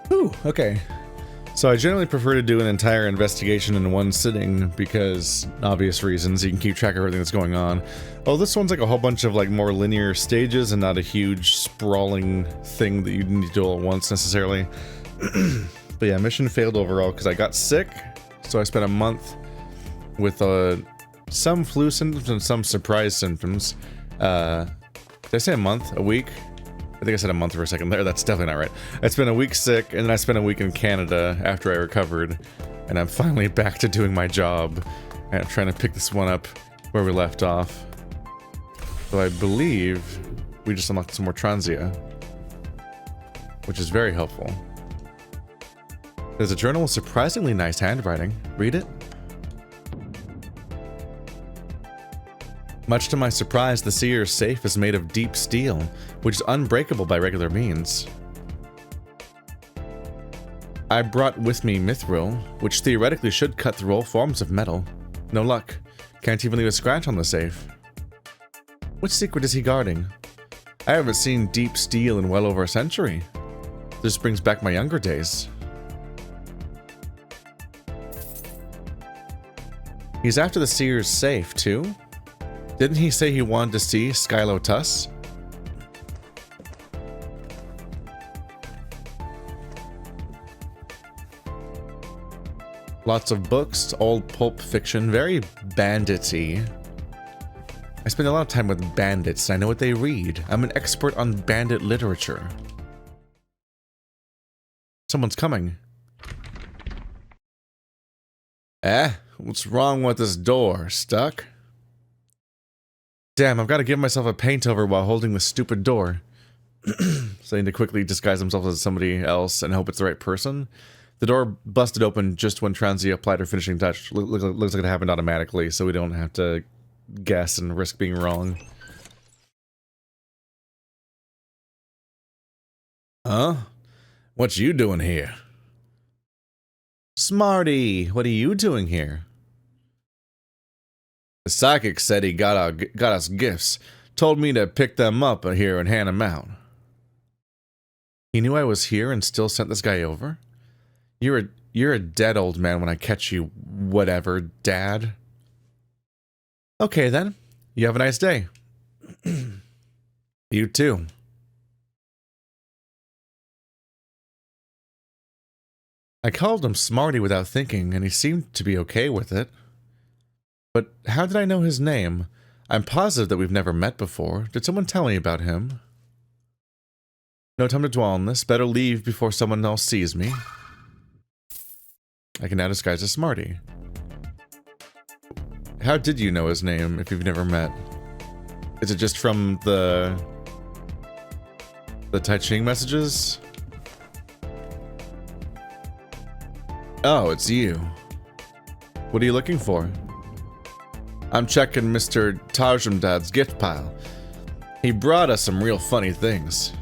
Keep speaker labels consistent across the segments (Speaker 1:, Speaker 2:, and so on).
Speaker 1: Whew, okay. So I generally prefer to do an entire investigation in one sitting because obvious reasons. You can keep track of everything that's going on. Oh, this one's like a whole bunch of like more linear stages and not a huge sprawling thing that you need to do all at once necessarily. But yeah, mission failed overall because I got sick. So I spent a month with some flu symptoms and some surprise symptoms. Did I say a month? A week? I think I said a month for a second there. That's definitely not right. I spent a week sick, and then I spent a week in Canada after I recovered, and I'm finally back to doing my job. And I'm trying to pick this one up where we left off. So I believe we just unlocked some more Transia, which is very helpful. There's a journal with surprisingly nice handwriting. Read it. Much to my surprise, the seer's safe is made of deep steel, which is unbreakable by regular means. I brought with me mithril, which theoretically should cut through all forms of metal. No luck. Can't even leave a scratch on the safe. Which secret is he guarding? I haven't seen deep steel in well over a century. This brings back my younger days. He's after the seer's safe, too? Didn't he say he wanted to see Skylo Tuss? Lots of books, old pulp fiction, very bandit-y. I spend a lot of time with bandits, and I know what they read. I'm an expert on bandit literature. Someone's coming. What's wrong with this door? Stuck? Damn, I've got to give myself a paint over while holding this stupid door. So I need to quickly disguise himself as somebody else and hope it's the right person. The door busted open just when Transia applied her finishing touch. Looks like it happened automatically, so we don't have to guess and risk being wrong. Huh? What you doing here? Smarty, what are you doing here? The psychic said he got us gifts. Told me to pick them up here and hand them out. He knew I was here and still sent this guy over? You're a dead old man when I catch you, whatever, Dad. Okay then. You have a nice day. You too. I called him Smarty without thinking, and he seemed to be okay with it. But how did I know his name? I'm positive that we've never met before. Did someone tell me about him? No time to dwell on this. Better leave before someone else sees me. I can now disguise as Smarty. How did you know his name if you've never met? Is it just from the Tai Ching messages? Oh, it's you. What are you looking for? I'm checking Mr. Tajamdad's gift pile. He brought us some real funny things.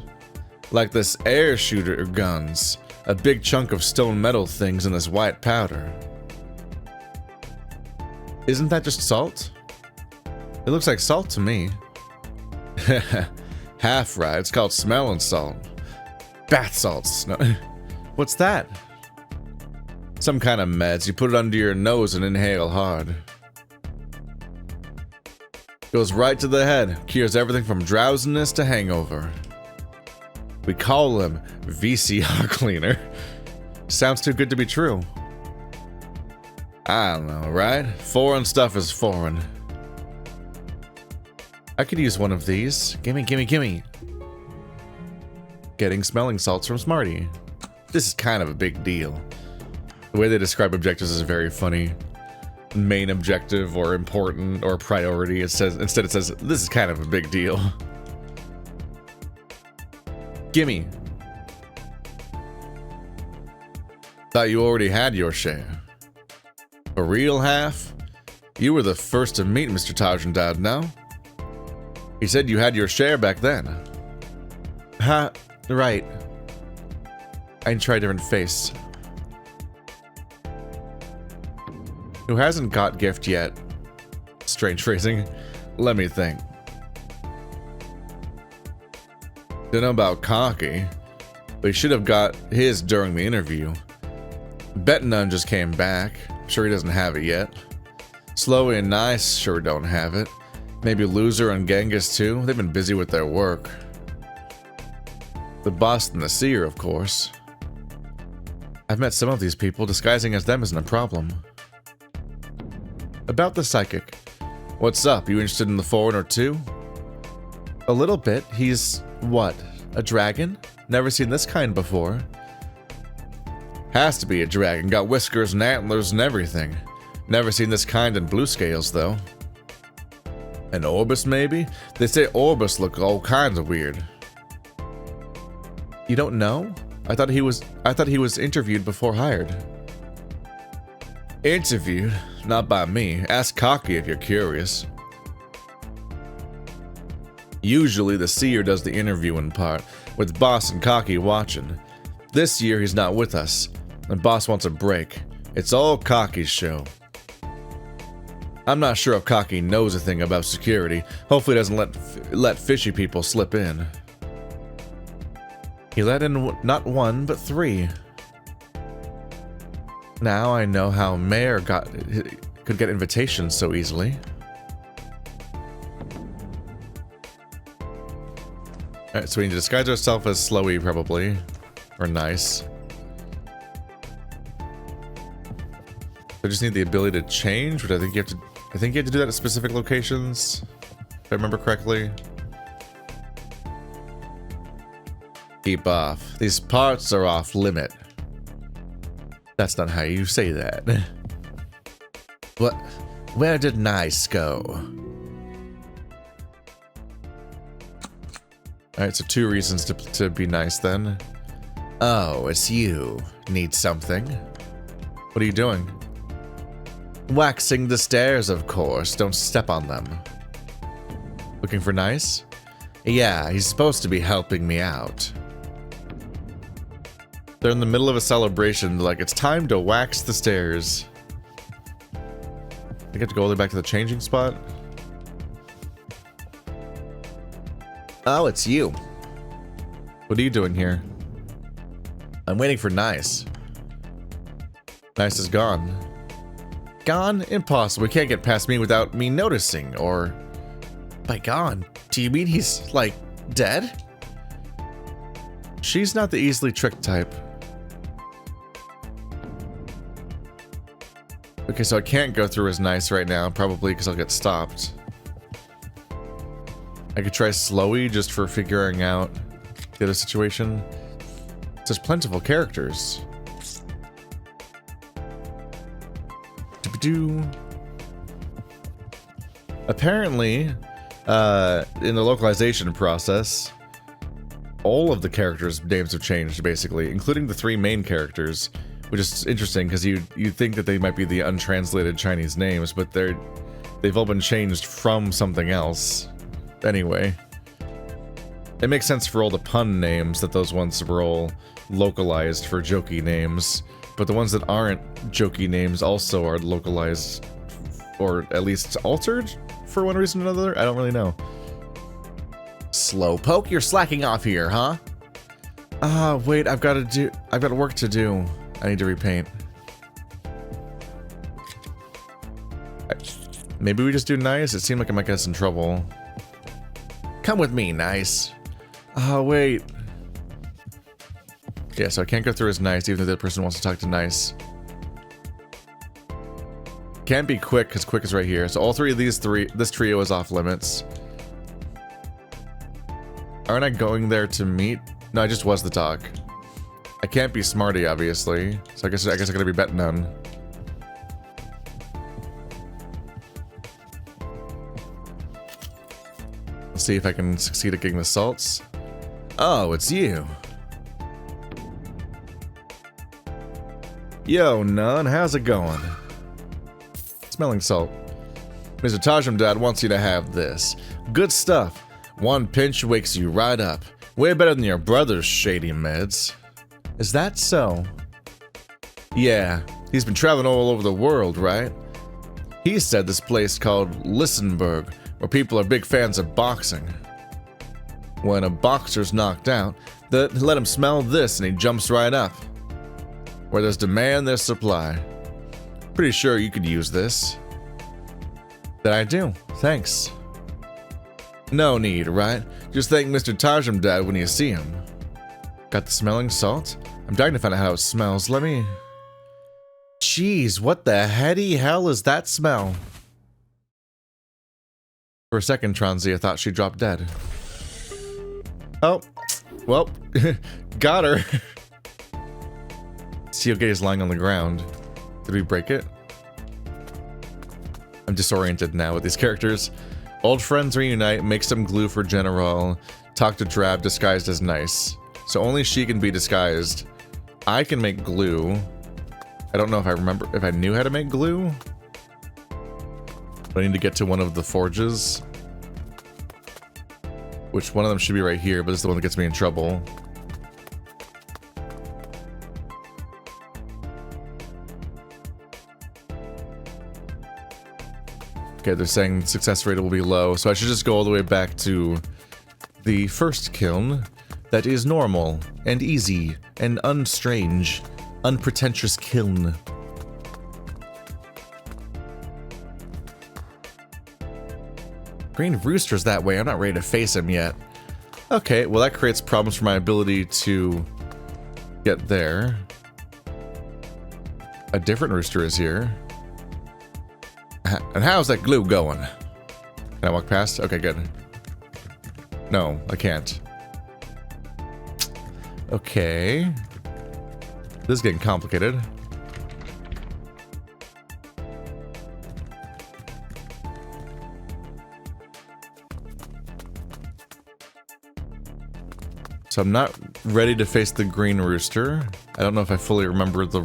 Speaker 1: Like this air shooter guns, a big chunk of stone metal things, and this white powder. Isn't that just salt? It looks like salt to me. Half right, it's called smelling salt. Bath salts. No. What's that? Some kind of meds. You put it under your nose and inhale hard. Goes right to the head. Cures everything from drowsiness to hangover. We call him VCR cleaner. Sounds too good to be true. I don't know, right? Foreign stuff is foreign. I could use one of these. Gimme, gimme, gimme. Getting smelling salts from Smarty. This is kind of a big deal. The way they describe objectives is very funny. Main objective or important or priority. Instead it says, this is kind of a big deal. Gimme. Thought you already had your share. A real half? You were the first to meet Mr. Tajandad, no? He said you had your share back then. Ha, right. I can try a different face. Who hasn't got gift yet? Strange phrasing. Let me think. Don't know about cocky. But he should have got his during the interview. Bet none just came back. Sure he doesn't have it yet. Slowy and Nice sure don't have it. Maybe Loser and Genghis too. They've been busy with their work. The boss and the seer, of course. I've met some of these people. Disguising as them isn't a problem. About the psychic. What's up? You interested in the foreigner too? A little bit. He's what? A dragon? Never seen this kind before. Has to be a dragon. Got whiskers and antlers and everything. Never seen this kind in Bluescales though. An Orbis maybe? They say Orbis look all kinds of weird. You don't know? I thought he was interviewed before hired. Interviewed? Not by me. Ask Cocky if you're curious. Usually the seer does the interviewing part, with Boss and Cocky watching. This year he's not with us, and Boss wants a break. It's all Cocky's show. I'm not sure if Cocky knows a thing about security. Hopefully he doesn't let fishy people slip in. He let in not one, but 3. Now I know how Mayor could get invitations so easily. Alright, so we need to disguise ourselves as Slowy, probably. Or Nice. I just need the ability to change, which I think you have to do that at specific locations, if I remember correctly. Keep off. These parts are off limit. That's not how you say that. What? Where did Nice go? Alright, so 2 reasons to be nice then. Oh, it's you. Need something? What are you doing? Waxing the stairs, of course. Don't step on them. Looking for Nice? Yeah, he's supposed to be helping me out. They're in the middle of a celebration, like it's time to wax the stairs. I get to go all the way back to the changing spot. Oh, it's you. What are you doing here? I'm waiting for Nice. Nice is gone. Gone? Impossible. He can't get past me without me noticing, or... By gone, do you mean he's, like, dead? She's not the easily tricked type. Okay, so I can't go through as Nice right now, probably because I'll get stopped. I could try Slowy just for figuring out the other situation. There's plentiful characters. Apparently, in the localization process, all of the characters' names have changed, basically, including the 3 main characters. Which is interesting, because you think that they might be the untranslated Chinese names, but they've all been changed from something else. Anyway. It makes sense for all the pun names that those ones were all localized for jokey names. But the ones that aren't jokey names also are localized, or at least altered for one reason or another? I don't really know. Slowpoke, you're slacking off here, huh? Wait, I've got work to do. I need to repaint. Maybe we just do Nice? It seemed like I might get us in trouble. Come with me, Nice. Oh, wait. Yeah, so I can't go through as Nice, even though the other person wants to talk to Nice. Can't be Quick, because Quick is right here. So all 3 of this trio is off limits. Aren't I going there to meet? No, I just was the talk. I can't be Smarty, obviously. So I guess I gotta be Bet None. Let's see if I can succeed at getting the salts. Oh, it's you. Yo, Nun, how's it going? Smelling salt. Mr. Tajamdad wants you to have this. Good stuff. 1 pinch wakes you right up. Way better than your brother's shady meds. Is that so? Yeah, he's been traveling all over the world, right? He said this place called Listenberg, where people are big fans of boxing. When a boxer's knocked out, Let him smell this and he jumps right up. Where there's demand, there's supply. Pretty sure you could use this. That I do. Thanks. No need, right? Just thank Mr. Tajam Dad when you see him. Got the smelling salt? I'm dying to find out how it smells. Let me... Jeez, what the heady hell is that smell? For a second, Tronzi, I thought she dropped dead. Oh, well, got her. Seal is lying on the ground. Did we break it? I'm disoriented now with these characters. Old friends reunite, make some glue for General, talk to Drab disguised as nice. So only she can be disguised. I can make glue. I don't know if I knew how to make glue. But I need to get to one of the forges. Which one of them should be right here, but it's the one that gets me in trouble. Okay, they're saying success rate will be low, so I should just go all the way back to the first kiln that is normal and easy and unstrange, unpretentious kiln. Green Rooster's that way. I'm not ready to face him yet. Okay, well that creates problems for my ability to get there. A different rooster is here. And how's that glue going? Can I walk past? Okay, good. No, I can't. Okay. This is getting complicated. So I'm not ready to face the green rooster. I don't know if I fully remember the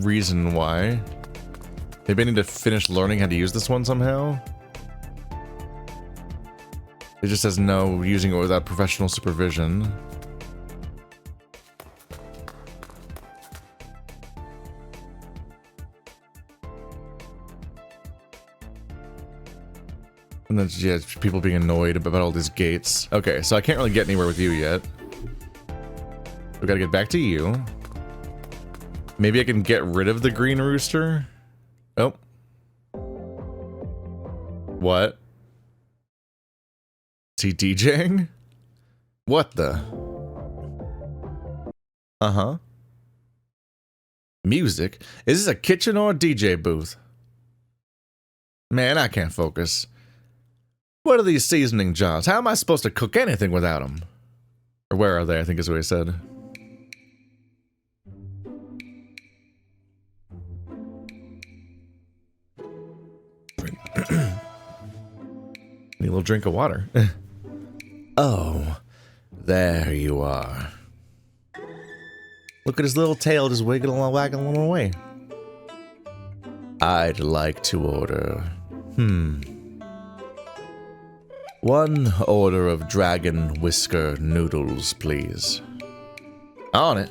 Speaker 1: reason why. Maybe I need to finish learning how to use this one somehow. It just says no, using it without professional supervision. And then, yeah, people being annoyed about all these gates. Okay, so I can't really get anywhere with you yet. We gotta get back to you. Maybe I can get rid of the green rooster? Oh. What? Is he DJing? What the? Uh-huh. Music? Is this a kitchen or a DJ booth? Man, I can't focus. What are these seasoning jars? How am I supposed to cook anything without them? Or where are they, I think is what he said. Need a little drink of water. Oh, there you are. Look at his little tail just wiggling and waggling away. I'd like to order... One order of dragon whisker noodles, please. On it.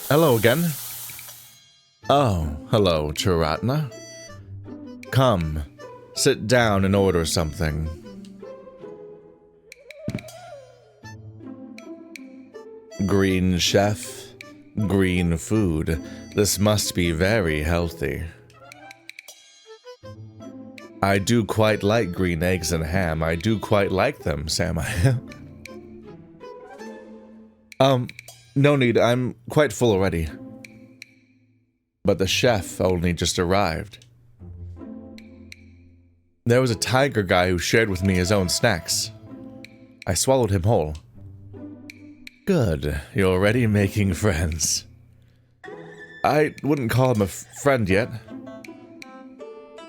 Speaker 1: Hello again. Oh, hello, Charatna. Come, sit down and order something. Green chef, green food. This must be very healthy. I do quite like green eggs and ham. I do quite like them, Sam. No need. I'm quite full already. But the chef only just arrived. There was a tiger guy who shared with me his own snacks. I swallowed him whole. Good. You're already making friends. I wouldn't call him a friend yet.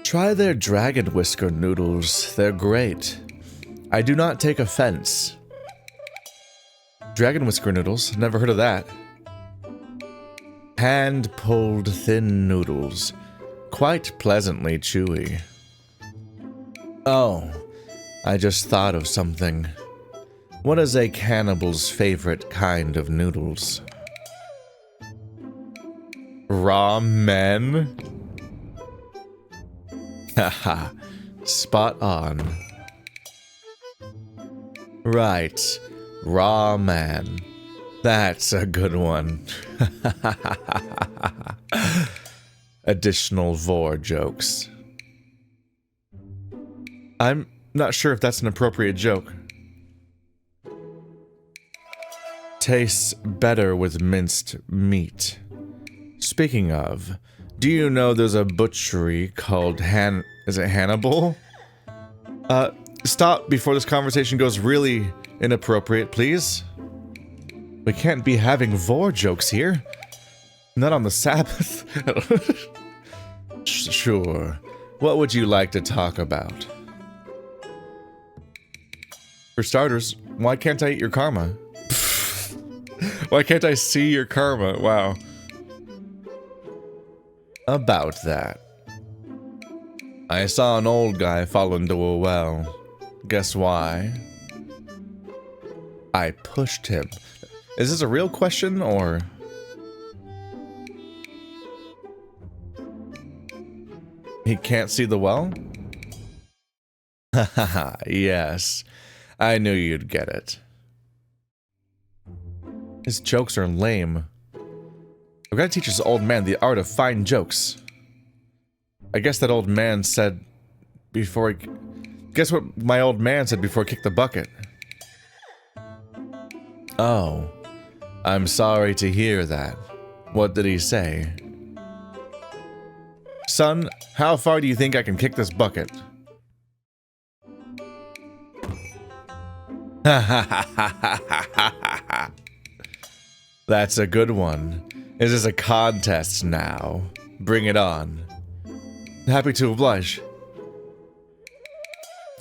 Speaker 1: Try their dragon whisker noodles. They're great. I do not take offense. Dragon whisker noodles? Never heard of that. Hand-pulled thin noodles. Quite pleasantly chewy. Oh, I just thought of something. What is a cannibal's favorite kind of noodles? Ramen? Haha, spot on. Right. Raw man. That's a good one. Additional vor jokes. I'm not sure if that's an appropriate joke. Tastes better with minced meat. Speaking of, do you know there's a butchery called is it Hannibal? Stop before this conversation goes really inappropriate, please. We can't be having vor jokes here. Not on the Sabbath. Sure. What would you like to talk about? For starters, why can't I eat your karma? Why can't I see your karma? Wow. About that. I saw an old guy fall into a well. Guess why? I pushed him. Is this a real question, or...? He can't see the well? Hahaha, yes. I knew you'd get it. His jokes are lame. I've got to teach this old man the art of fine jokes. I guess that old man said before he... Guess what my old man said before he kicked the bucket? Oh. I'm sorry to hear that. What did he say? Son, how far do you think I can kick this bucket? That's a good one. Is this a contest now? Bring it on. Happy to oblige.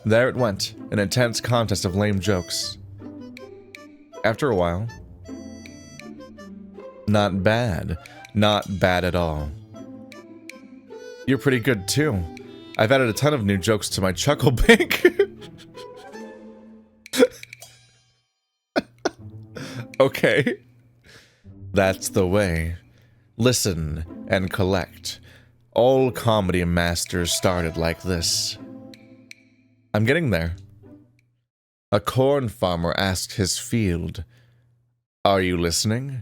Speaker 1: There it went, an intense contest of lame jokes. After a while... Not bad. Not bad at all. You're pretty good too. I've added a ton of new jokes to my chuckle bank. Okay. That's the way. Listen and collect. All comedy masters started like this. I'm getting there. A corn farmer asked his field, "Are you listening?"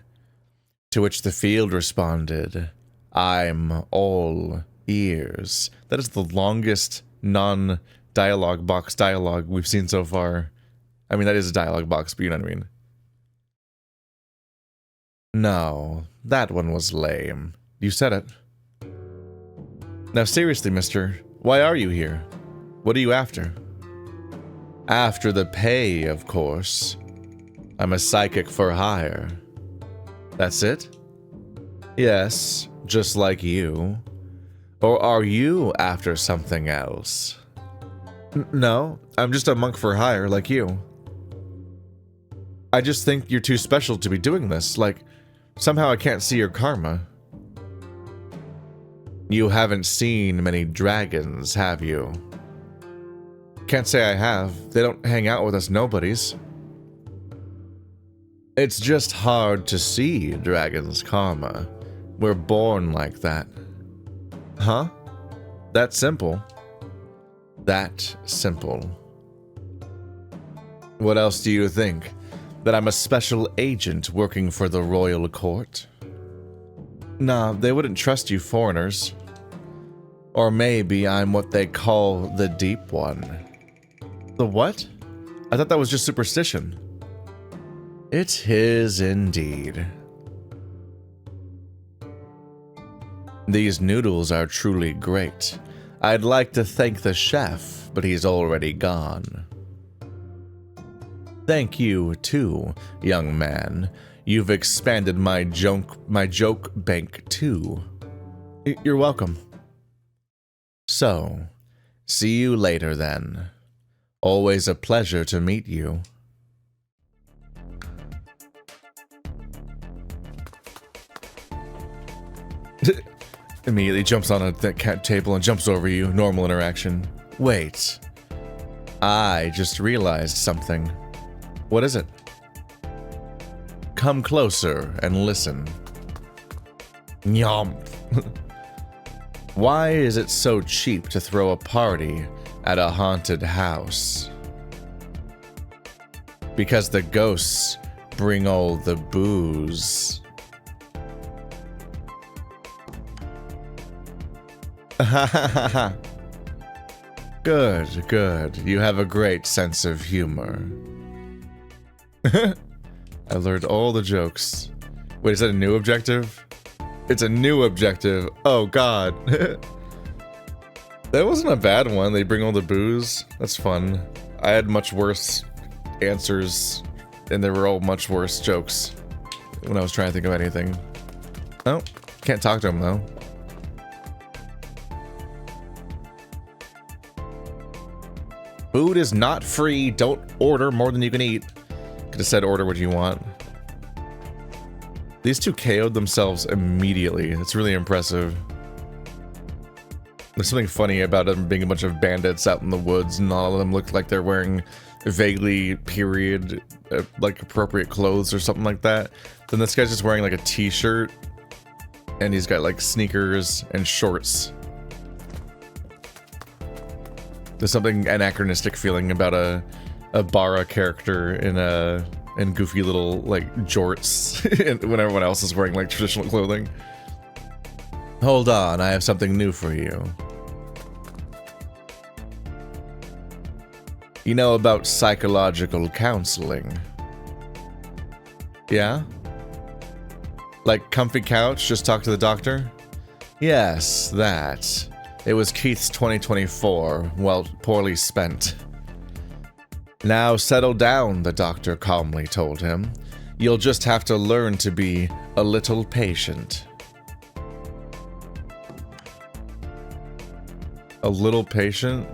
Speaker 1: To which the field responded, "I'm all ears." That is the longest non-dialogue box dialogue we've seen so far. I mean, that is a dialogue box, but you know what I mean. No, that one was lame. You said it. Now seriously, mister, why are you here? What are you after? After the pay, of course. I'm a psychic for hire. That's it? Yes, just like you. Or are you after something else? No, I'm just a monk for hire, like you. I just think you're too special to be doing this, like, somehow I can't see your karma. You haven't seen many dragons, have you? Can't say I have. They don't hang out with us nobodies. It's just hard to see dragons' karma. We're born like that. Huh? That simple. That simple. What else do you think? That I'm a special agent working for the royal court? Nah, they wouldn't trust you foreigners. Or maybe I'm what they call the deep one. The what? I thought that was just superstition. It's his indeed. These noodles are truly great. I'd like to thank the chef, but he's already gone. Thank you, too, young man. You've expanded my joke bank, too. You're welcome. So, see you later, then. Always a pleasure to meet you. Immediately jumps on that cat table and jumps over you. Normal interaction. Wait. I just realized something. What is it? Come closer and listen. Nyomp. Why is it so cheap to throw a party at a haunted house? Because the ghosts bring all the booze. Good, good. You have a great sense of humor. I learned all the jokes. Wait, is that a new objective? It's a new objective. Oh, God. That wasn't a bad one. They bring all the booze. That's fun. I had much worse answers, and they were all much worse jokes when I was trying to think of anything. Oh, can't talk to him, though. Food is not free. Don't order more than you can eat. Could have said order what you want. These two KO'd themselves immediately. It's really impressive. There's something funny about them being a bunch of bandits out in the woods, and all of them look like they're wearing vaguely period, like appropriate clothes or something like that. Then this guy's just wearing like a t-shirt, and he's got like sneakers and shorts. There's something anachronistic feeling about a Bara character in goofy little like jorts when everyone else is wearing like traditional clothing. Hold on, I have something new for you. You know about psychological counseling? Yeah? Like comfy couch, just talk to the doctor? Yes, that. It was Keith's 2024, well, poorly spent. Now settle down, the doctor calmly told him. You'll just have to learn to be a little patient. A little patient?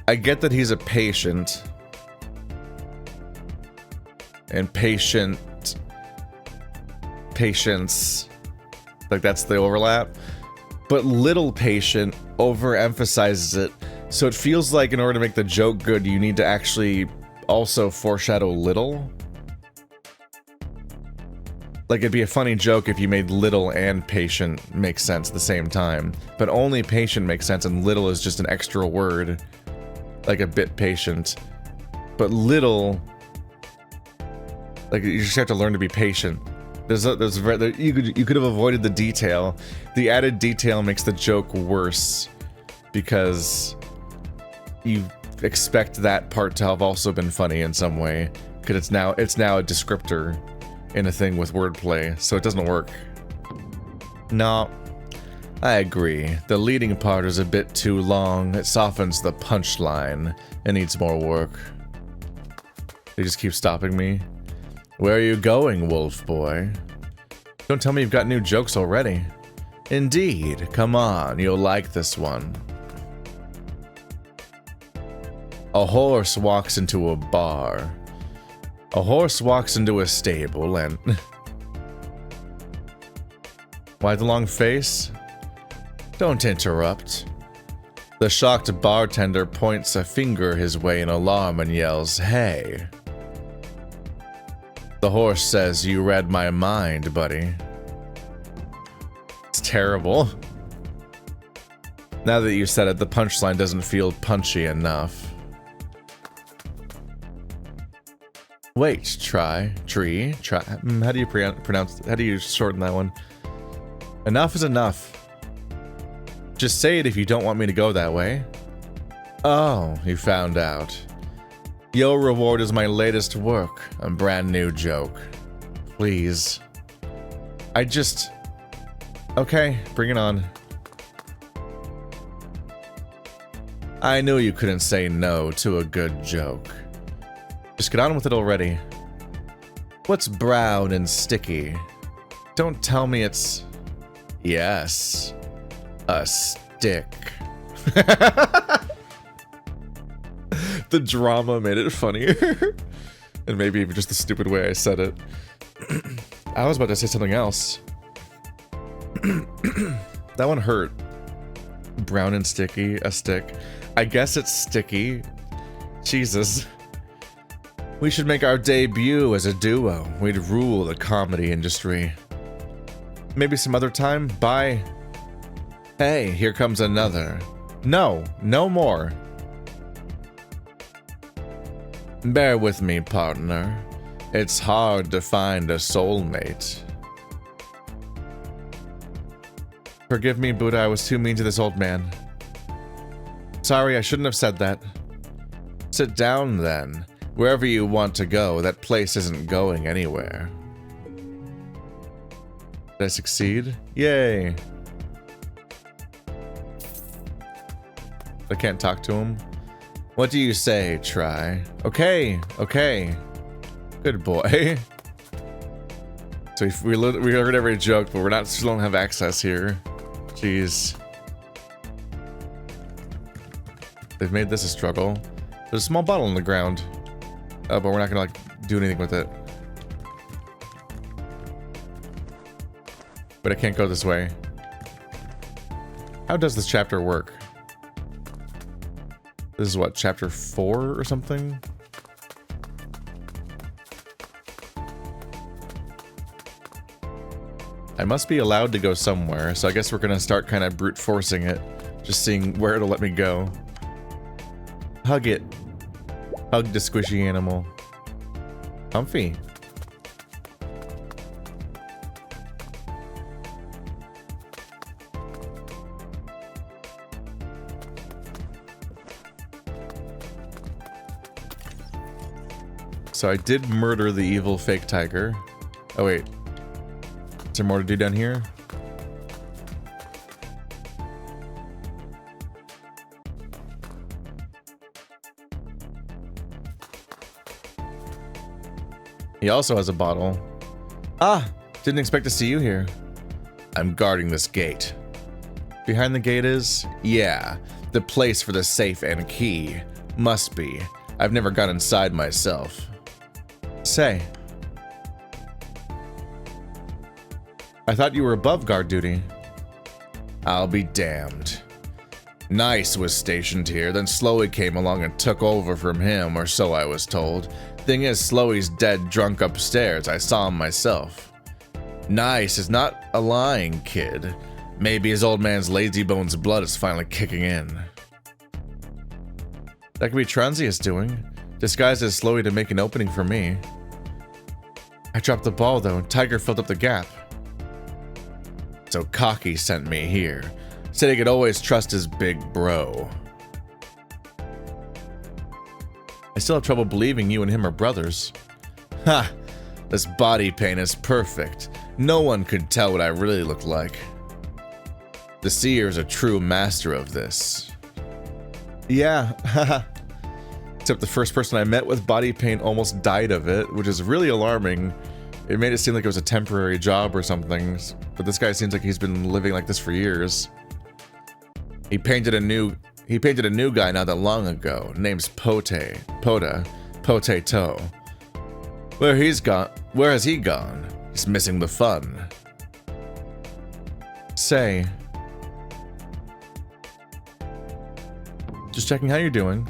Speaker 1: I get that he's a patient. And patience, like that's the overlap. But little patient overemphasizes it, so it feels like in order to make the joke good, you need to actually also foreshadow little. Like it'd be a funny joke if you made little and patient make sense at the same time, but only patient makes sense and little is just an extra word, like a bit patient. But little, like you just have to learn to be patient. You could have avoided the detail. The added detail makes the joke worse because you expect that part to have also been funny in some way, because it's now a descriptor in a thing with wordplay, so it doesn't work. No, I agree. The leading part is a bit too long. It softens the punchline. It needs more work. They just keep stopping me. Where are you going, wolf boy? Don't tell me you've got new jokes already. Indeed. Come on, you'll like this one. A horse walks into a bar. A horse walks into a stable and... Why the long face? Don't interrupt. The shocked bartender points a finger his way in alarm and yells, "Hey." The horse says, "You read my mind, buddy." It's terrible. Now that you said it, the punchline doesn't feel punchy enough. Wait, try. How do you pronounce? How do you shorten that one? Enough is enough. Just say it if you don't want me to go that way. Oh, you found out. Your reward is my latest work, a brand new joke. Please. Okay, bring it on. I knew you couldn't say no to a good joke. Just get on with it already. What's brown and sticky? Don't tell me it's... Yes. A stick. The drama made it funnier. And maybe even just the stupid way I said it. I was about to say something else. That one hurt. Brown and sticky, a stick. I guess it's sticky. Jesus. We should make our debut as a duo. We'd rule the comedy industry. Maybe some other time? Bye. Hey, here comes another. No, no more. Bear with me, partner. It's hard to find a soulmate. Forgive me, Buddha, I was too mean to this old man. Sorry, I shouldn't have said that. Sit down, then. Wherever you want to go, that place isn't going anywhere. Did I succeed? Yay! I can't talk to him. What do you say, Try? Okay, okay. Good boy. So we heard every joke, but still don't have access here. Jeez. They've made this a struggle. There's a small bottle on the ground. Oh, but we're not gonna like do anything with it. But I can't go this way. How does this chapter work? This is what, chapter 4 or something? I must be allowed to go somewhere, so I guess we're gonna start kind of brute forcing it. Just seeing where it'll let me go. Hug it. Hug the squishy animal. Comfy. So I did murder the evil fake tiger. Oh wait. Is there more to do down here? He also has a bottle. Ah! Didn't expect to see you here. I'm guarding this gate. Behind the gate is? Yeah, the place for the safe and key. Must be. I've never gone inside myself. Say. I thought you were above guard duty. I'll be damned. Nice was stationed here, then Slowy came along and took over from him, or so I was told. Thing is, Slowy's dead drunk upstairs. I saw him myself. Nice is not a lying kid. Maybe his old man's lazy bones blood is finally kicking in. That could be Transius doing. Disguised as Slowy to make an opening for me. I dropped the ball though, and Tiger filled up the gap. So Cocky sent me here. Said he could always trust his big bro. I still have trouble believing you and him are brothers. Ha! This body paint is perfect. No one could tell what I really look like. The seer is a true master of this. Yeah, haha. Except the first person I met with body paint almost died of it, which is really alarming. It made it seem like it was a temporary job or something, but this guy seems like he's been living like this for years. He painted a new guy not that long ago. Name's Potato. Where has he gone? He's missing the fun. Say. Just checking how you're doing.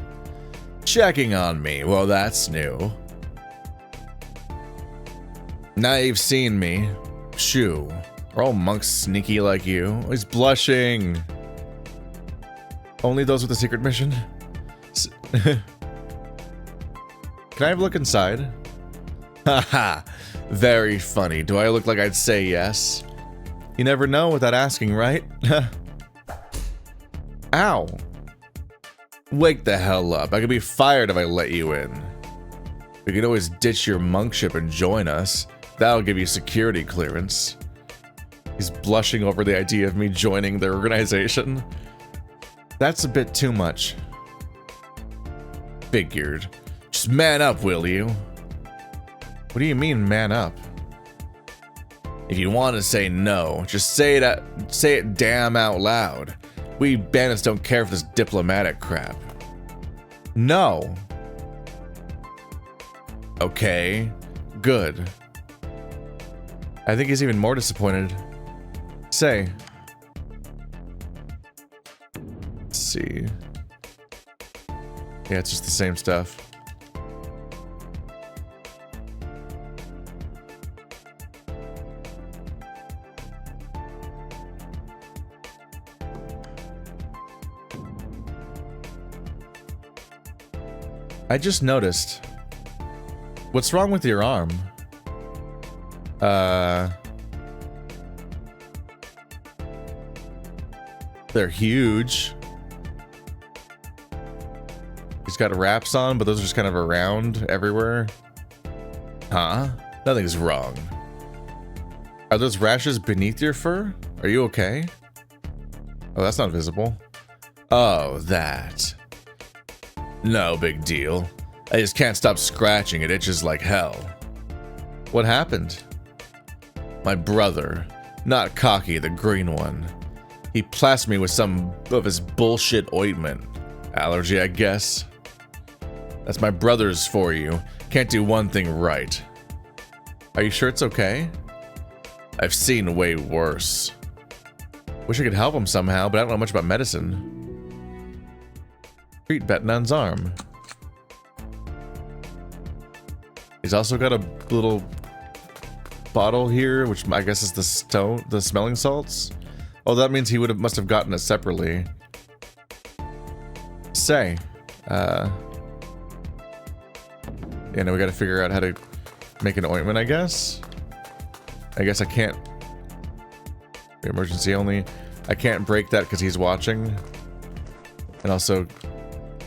Speaker 1: Checking on me, well that's new. Now you've seen me. Shoo. Are all monks sneaky like you? He's blushing. Only those with a secret mission? Can I have a look inside? Haha. Very funny. Do I look like I'd say yes? You never know without asking, right? Ow. Wake the hell up. I could be fired if I let you in. We could always ditch your monkship and join us. That'll give you security clearance. He's blushing over the idea of me joining their organization. That's a bit too much. Figured. Just man up, will you? What do you mean, man up? If you want to say no, just say it damn out loud. We bandits don't care for this diplomatic crap. No. Okay. Good. I think he's even more disappointed. Say. Let's see. Yeah, it's just the same stuff. I just noticed. What's wrong with your arm? They're huge. He's got wraps on, but those are just kind of around everywhere. Huh? Nothing's wrong. Are those rashes beneath your fur? Are you okay? Oh, that's not visible. Oh, that. No big deal. I just can't stop scratching. It itches like hell. What happened? My brother, not Cocky, the green one. He plastered me with some of his bullshit ointment. Allergy, I guess. That's my brother's for you. Can't do one thing right. Are you sure it's okay? I've seen way worse. Wish I could help him somehow, but I don't know much about medicine. Treat Betnun's arm. He's also got a little bottle here, which I guess is the smelling salts. Oh, that means he must have gotten it separately. Say, yeah, now we gotta figure out how to make an ointment, I guess. I guess I can't. Emergency only. I can't break that because he's watching. And also,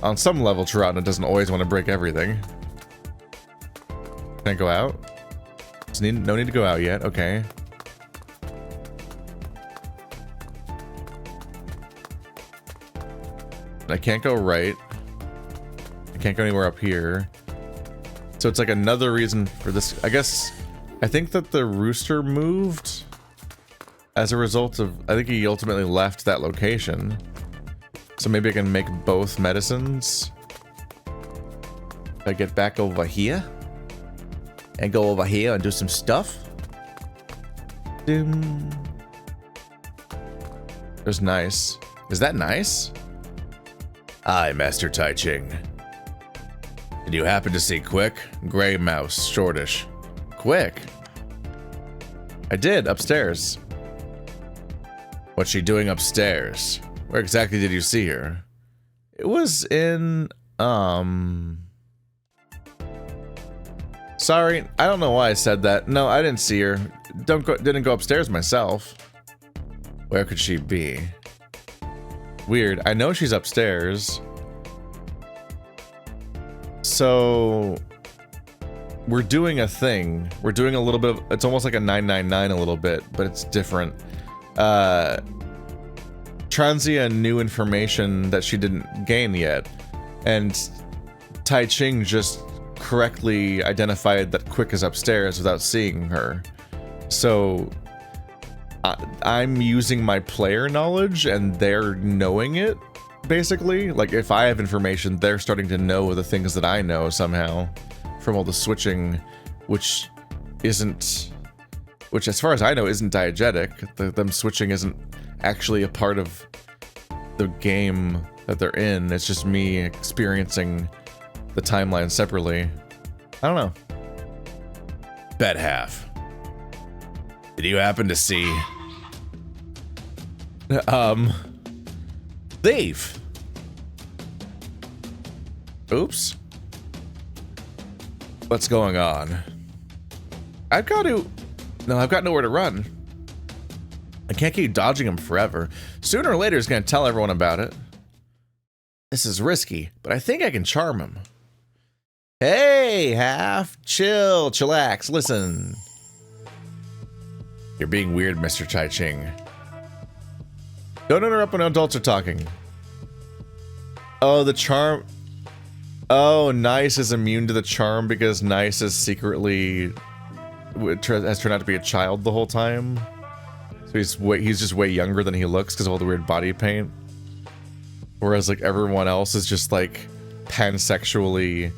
Speaker 1: on some level, Tirana doesn't always want to break everything. Can I go out? No need to go out yet. Okay. I can't go right. I can't go anywhere up here. So it's like another reason for this. I guess, I think that the rooster moved as a result of, I think he ultimately left that location. So maybe I can make both medicines. If I get back over here and go over here and do some stuff. There's nice. Is that nice? Hi, Master Tai Ching. Did you happen to see Quick? Gray mouse, shortish. Quick? I did, upstairs. What's she doing upstairs? Where exactly did you see her? It was in, Sorry, I don't know why I said that. No, I didn't see her. Didn't go upstairs myself. Where could she be? Weird. I know she's upstairs. So we're doing a thing. We're doing a little bit of, it's almost like a 999 a little bit, but it's different. Transia knew information that she didn't gain yet, and Tai Ching just correctly identified that Quick is upstairs without seeing her. So I'm using my player knowledge and they're knowing it, basically. Like, if I have information, they're starting to know the things that I know somehow from all the switching, which as far as I know isn't diegetic. Them switching isn't actually a part of the game that they're in. It's just me experiencing the timeline separately. I don't know. Bet half. Did you happen to see thief? Oops. What's going on? I've got nowhere to run. I can't keep dodging him forever. Sooner or later he's gonna tell everyone about it. This is risky, but I think I can charm him. Hey, Half. Chillax, listen. You're being weird, Mr. Tai Ching. Don't interrupt when adults are talking. Oh, the charm. Oh, Nice is immune to the charm because Nice is secretly has turned out to be a child the whole time. So he's just way younger than he looks because of all the weird body paint. Whereas like everyone else is just like pansexually,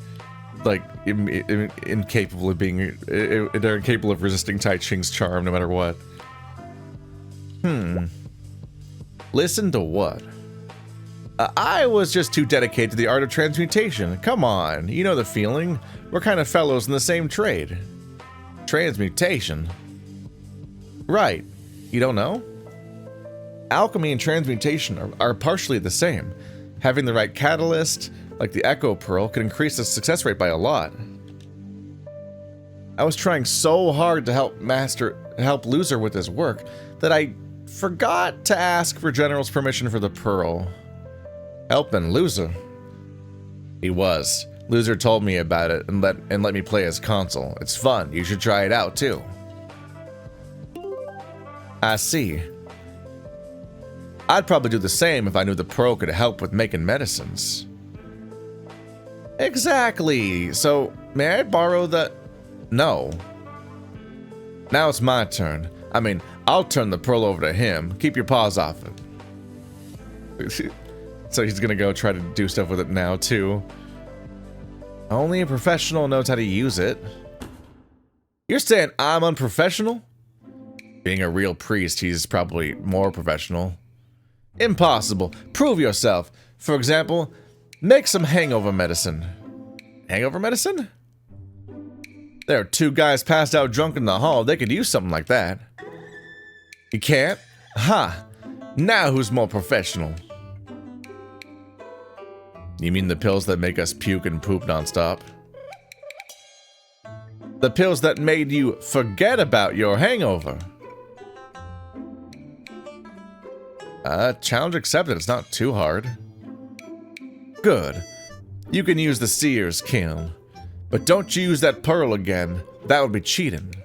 Speaker 1: like incapable of being, they're incapable of resisting Tai Ching's charm no matter what. Listen to what? I was just too dedicated to the art of transmutation. Come on, you know the feeling. We're kind of fellows in the same trade. Transmutation? Right. You don't know? Alchemy and transmutation are partially the same. Having the right catalyst, like the Echo Pearl, could increase the success rate by a lot. I was trying so hard to help Loser with his work that I forgot to ask for General's permission for the Pearl. Helping Loser? He was. Loser told me about it and let me play his console. It's fun. You should try it out too. I see. I'd probably do the same if I knew the Pearl could help with making medicines. Exactly. So, may I borrow the... No. Now it's my turn. I mean, I'll turn the Pearl over to him. Keep your paws off it. So he's gonna go try to do stuff with it now, too. Only a professional knows how to use it. You're saying I'm unprofessional? Being a real priest, he's probably more professional. Impossible. Prove yourself. For example, make some hangover medicine. Hangover medicine? There are 2 guys passed out drunk in the hall. They could use something like that. You can't? Ha! Now who's more professional? You mean the pills that make us puke and poop nonstop? The pills that made you forget about your hangover. Challenge accepted. It's not too hard. Good. You can use the Seer's Kiln. But don't you use that Pearl again. That would be cheating.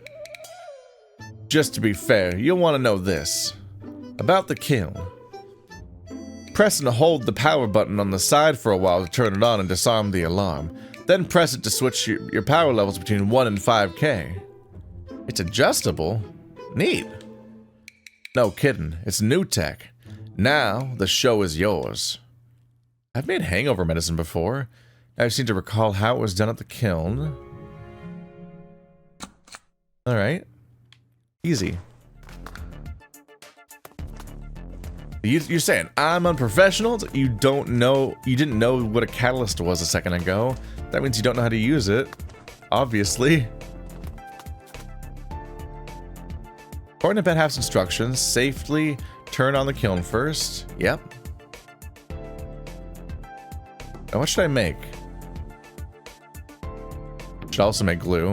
Speaker 1: Just to be fair, you'll want to know this. About the kiln. Press and hold the power button on the side for a while to turn it on and disarm the alarm. Then press it to switch your power levels between 1 and 5K. It's adjustable? Neat. No kidding. It's new tech. Now, the show is yours. I've made hangover medicine before. I seem to recall how it was done at the kiln. Alright. Easy. You're saying I'm unprofessional? You didn't know what a catalyst was a second ago. That means you don't know how to use it. Obviously. According to Bedhaft's instructions, safely turn on the kiln first. Yep. Now what should I make? Should also make glue.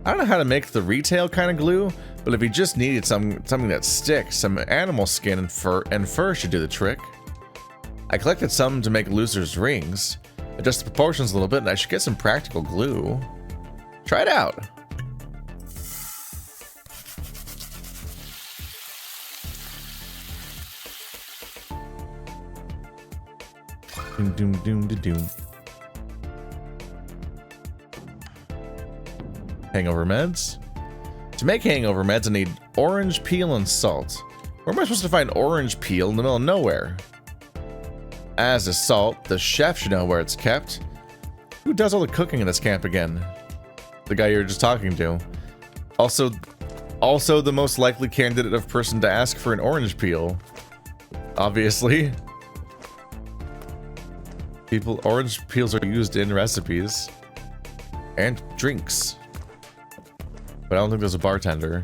Speaker 1: I don't know how to make the retail kind of glue, but if you just needed something that sticks, some animal skin and fur should do the trick. I collected some to make Loser's rings. Adjust the proportions a little bit, and I should get some practical glue. Try it out. Doom doom doom da doom. Hangover meds. To make hangover meds, I need orange peel and salt. Where am I supposed to find orange peel in the middle of nowhere? As is salt, the chef should know where it's kept. Who does all the cooking in this camp again? The guy you were just talking to. Also the most likely candidate of person to ask for an orange peel. Obviously. Orange peels are used in recipes. And drinks. But I don't think there's a bartender.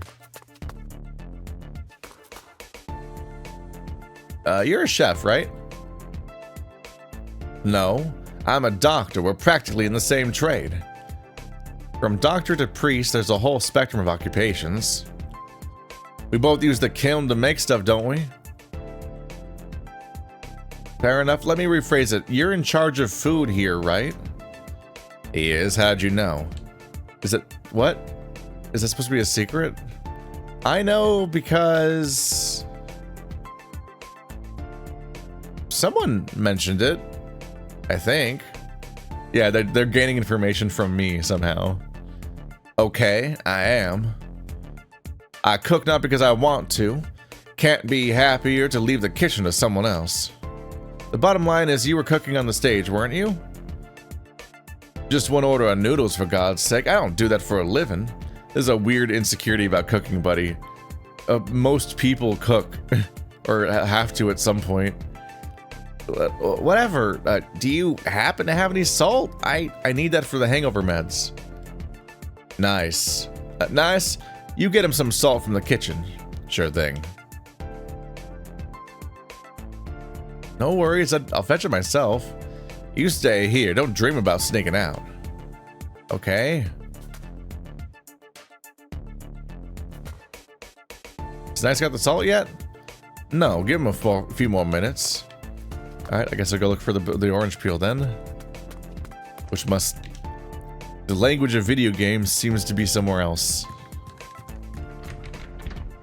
Speaker 1: You're a chef, right? No, I'm a doctor. We're practically in the same trade. From doctor to priest, there's a whole spectrum of occupations. We both use the kiln to make stuff, don't we? Fair enough. Let me rephrase it. You're in charge of food here, right? He is. How'd you know? Is it... what? Is that supposed to be a secret? I know because... someone mentioned it. I think. Yeah, they're gaining information from me somehow. Okay, I am. I cook not because I want to. Can't be happier to leave the kitchen to someone else. The bottom line is you were cooking on the stage, weren't you? Just one order of noodles, for God's sake. I don't do that for a living. There's a weird insecurity about cooking, buddy. Most people cook. Or have to at some point. Whatever. Do you happen to have any salt? I need that for the hangover meds. Nice. Nice. You get him some salt from the kitchen. Sure thing. No worries. I'll fetch it myself. You stay here. Don't dream about sneaking out. Okay. Has Nice got the salt yet? No, give him a few more minutes. Alright, I guess I'll go look for the orange peel then. Which must... The language of video games seems to be somewhere else.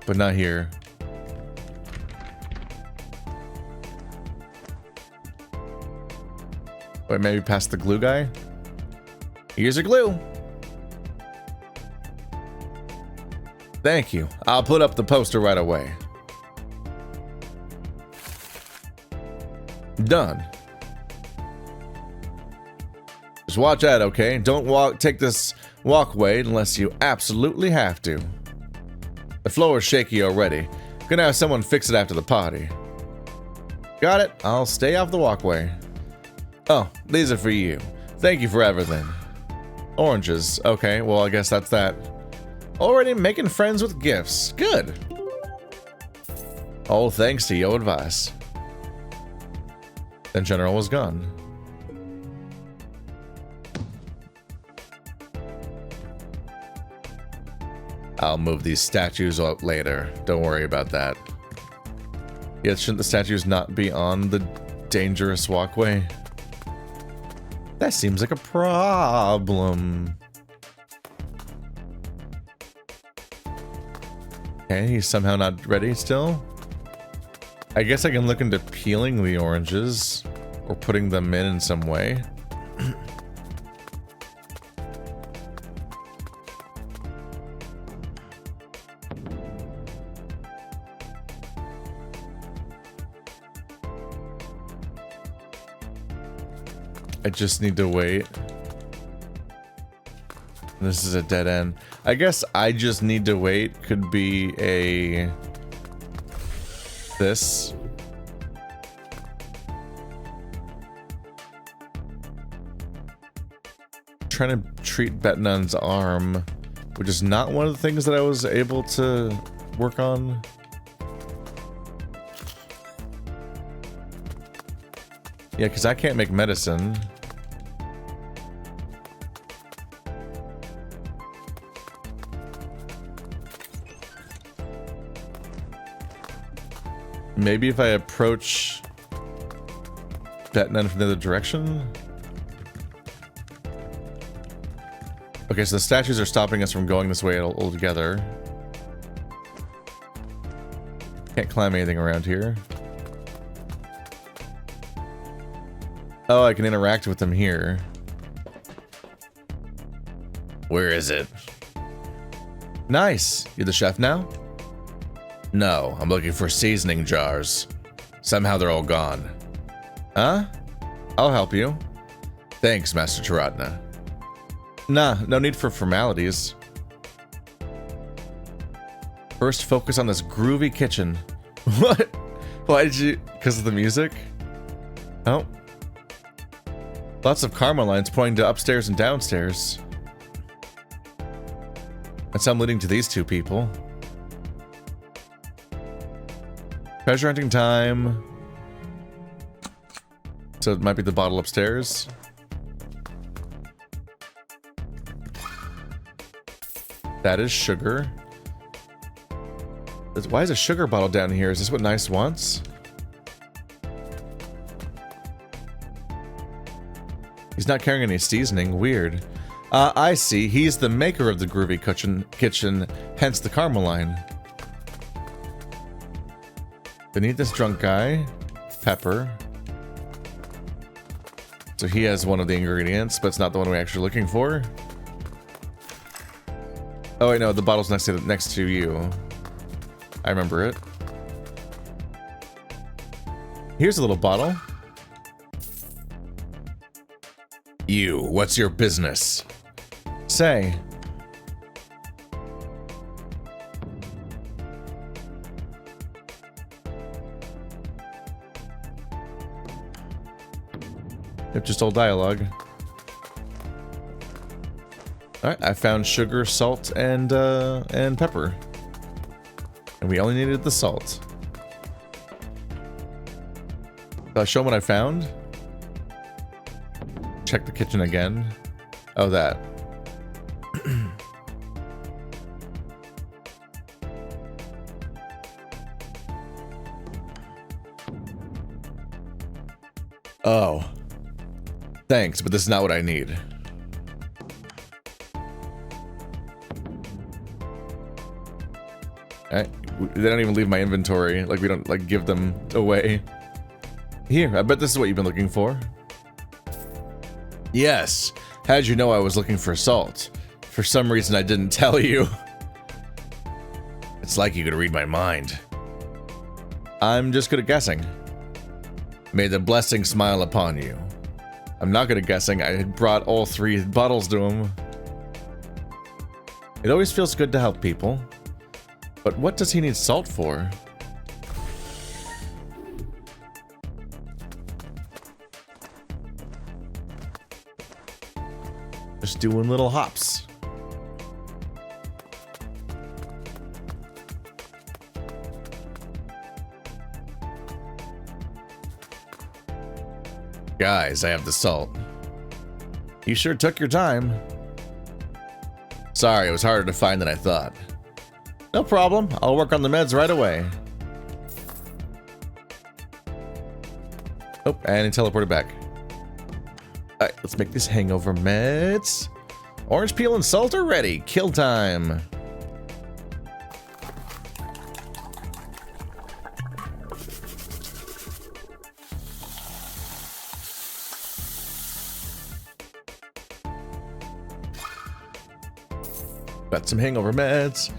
Speaker 1: But not here. Wait, maybe past the glue guy? Here's your glue. Thank you. I'll put up the poster right away. Done. Just watch out, okay? Don't take this walkway unless you absolutely have to. The floor is shaky already. Gonna have someone fix it after the party. Got it. I'll stay off the walkway. Oh, these are for you. Thank you for everything. Oranges. Okay, well, I guess that's that. Already making friends with gifts. Good. All thanks to your advice. Then General was gone. I'll move these statues up later. Don't worry about that. Yeah, shouldn't the statues not be on the dangerous walkway? That seems like a problem. Okay, he's somehow not ready still. I guess I can look into peeling the oranges or putting them in some way. I just need to wait. This is a dead end. I guess I just need to wait could be a... this. Trying to treat Betnun's arm, which is not one of the things that I was able to work on. Yeah, because I can't make medicine. Maybe if I approach Betnun from the other direction? Okay, so the statues are stopping us from going this way altogether. Can't climb anything around here. Oh, I can interact with them here. Where is it? Nice. You're the chef now? No, I'm looking for seasoning jars. Somehow they're all gone. Huh? I'll help you. Thanks, Master Taratna. Nah, no need for formalities. First, focus on this groovy kitchen. What? Why did you... Because of the music? Oh. Lots of karma lines pointing to upstairs and downstairs. And some leading to these two people. Treasure hunting time. So it might be the bottle upstairs. That is sugar. Why is a sugar bottle down here? Is this what Nice wants? He's not carrying any seasoning. Weird. I see. He's the maker of the groovy kitchen, hence the karma line. Beneath this drunk guy, pepper. So he has one of the ingredients, but it's not the one we're actually looking for. Oh wait, no, the bottle's next to you. I remember it. Here's a little bottle. You, what's your business? Say. Yep, just old dialogue. Alright, I found sugar, salt, and pepper. And we only needed the salt. Show them what I found. check the kitchen again. Oh, that. Oh. Thanks, but this is not what I need. Alright. They don't even leave my inventory. Like, we don't, like, give them away. Here, I bet this is what you've been looking for. Yes. How'd you know I was looking for salt? For some reason I didn't tell you. It's like you could read my mind. I'm just good at guessing. May the blessing smile upon you. I'm not good at guessing. I had brought all 3 bottles to him. It always feels good to help people. But what does he need salt for? Just doing little hops. Guys, I have the salt. You sure took your time. Sorry, it was harder to find than I thought. No problem. I'll work on the meds right away. Oh, and he teleported back. Alright, let's make these hangover meds. Orange peel and salt are ready. Kill time. Got some hangover meds.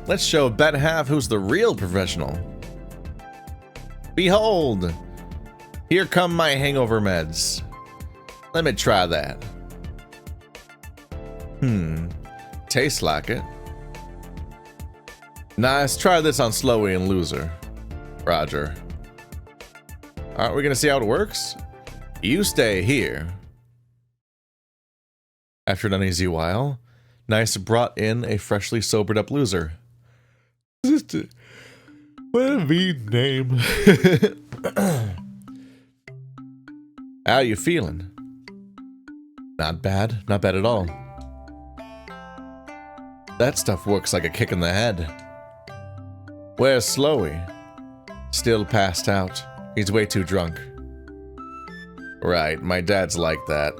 Speaker 1: Let's show bet half who's the real professional. Behold! Here come my hangover meds. Let me try that. Tastes like it. Nice. Try this on Slowy and Loser. Roger. Alright, we're gonna see how it works. You stay here. After an uneasy while, Nice brought in a freshly sobered up loser. What a mean name. How you feeling? Not bad. Not bad at all. That stuff works like a kick in the head. Where's Slowy? Still passed out. He's way too drunk. Right, my dad's like that.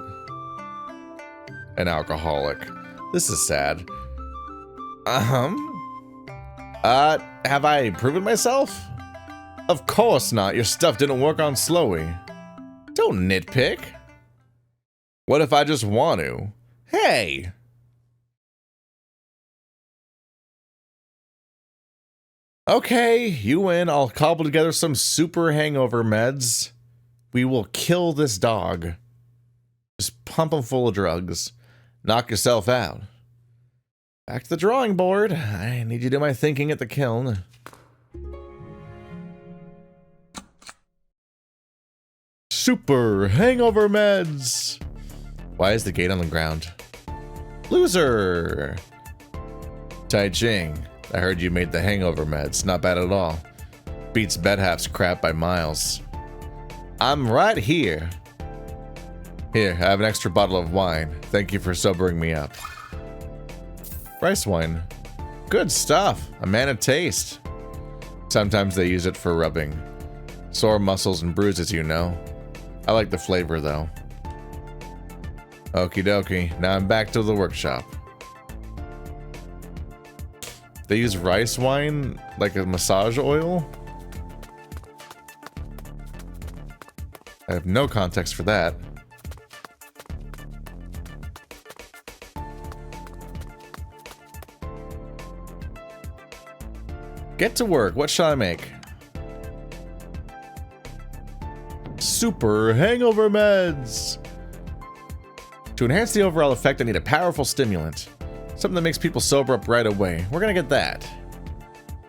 Speaker 1: An alcoholic. This is sad. Have I proven myself? Of course not. Your stuff didn't work on Slowy. Don't nitpick. What if I just want to? Hey! Okay, you win. I'll cobble together some super hangover meds. We will kill this dog. Just pump him full of drugs. Knock yourself out. Back to the drawing board. I need you to do my thinking at the kiln. Super hangover meds. Why is the gate on the ground? Loser. Tai Ching. I heard you made the hangover meds. Not bad at all. Beats Bedhalf's crap by miles. I'm right here. Here, I have an extra bottle of wine. Thank you for sobering me up. Rice wine. Good stuff. A man of taste. Sometimes they use it for rubbing sore muscles and bruises, you know. I like the flavor, though. Okie dokie. Now I'm back to the workshop. They use rice wine like a massage oil? I have no context for that. Get to work. What shall I make? Super hangover meds. To enhance the overall effect, I need a powerful stimulant. Something that makes people sober up right away. We're gonna get that.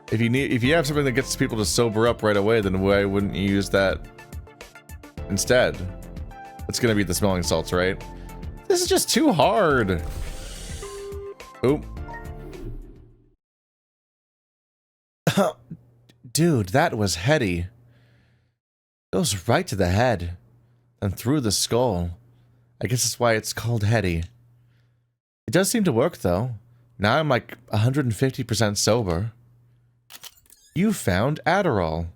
Speaker 1: If you have something that gets people to sober up right away, then why wouldn't you use that instead? It's gonna be the smelling salts, right? This is just too hard. Oop. Dude, that was heady. Goes right to the head, and through the skull. I guess that's why it's called heady. It does seem to work, though. Now I'm like 150% sober. You found Adderall.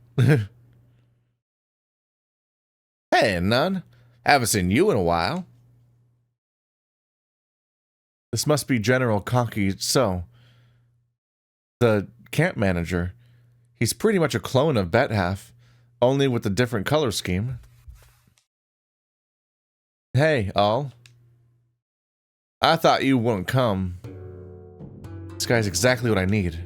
Speaker 1: Hey, Nun. Haven't seen you in a while. This must be General Cocky So. The camp manager. He's pretty much a clone of Bet-Half, only with a different color scheme. Hey, all. I thought you wouldn't come. This guy's exactly what I need.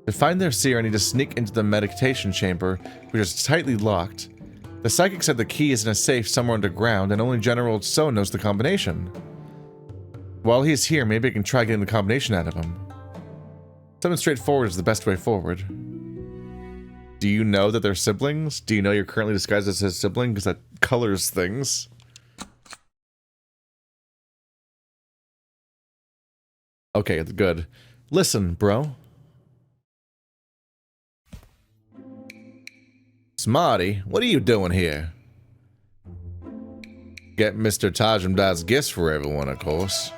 Speaker 1: To find their seer, I need to sneak into the meditation chamber, which is tightly locked. The psychic said the key is in a safe somewhere underground, and only General So knows the combination. While he's here, maybe I can try getting the combination out of him. Something straightforward is the best way forward. Do you know that they're siblings? Do you know you're currently disguised as his sibling? Because that colors things. Okay, good. Listen, bro. Smarty, what are you doing here? Get Mr. Tajamdad's gifts for everyone, of course.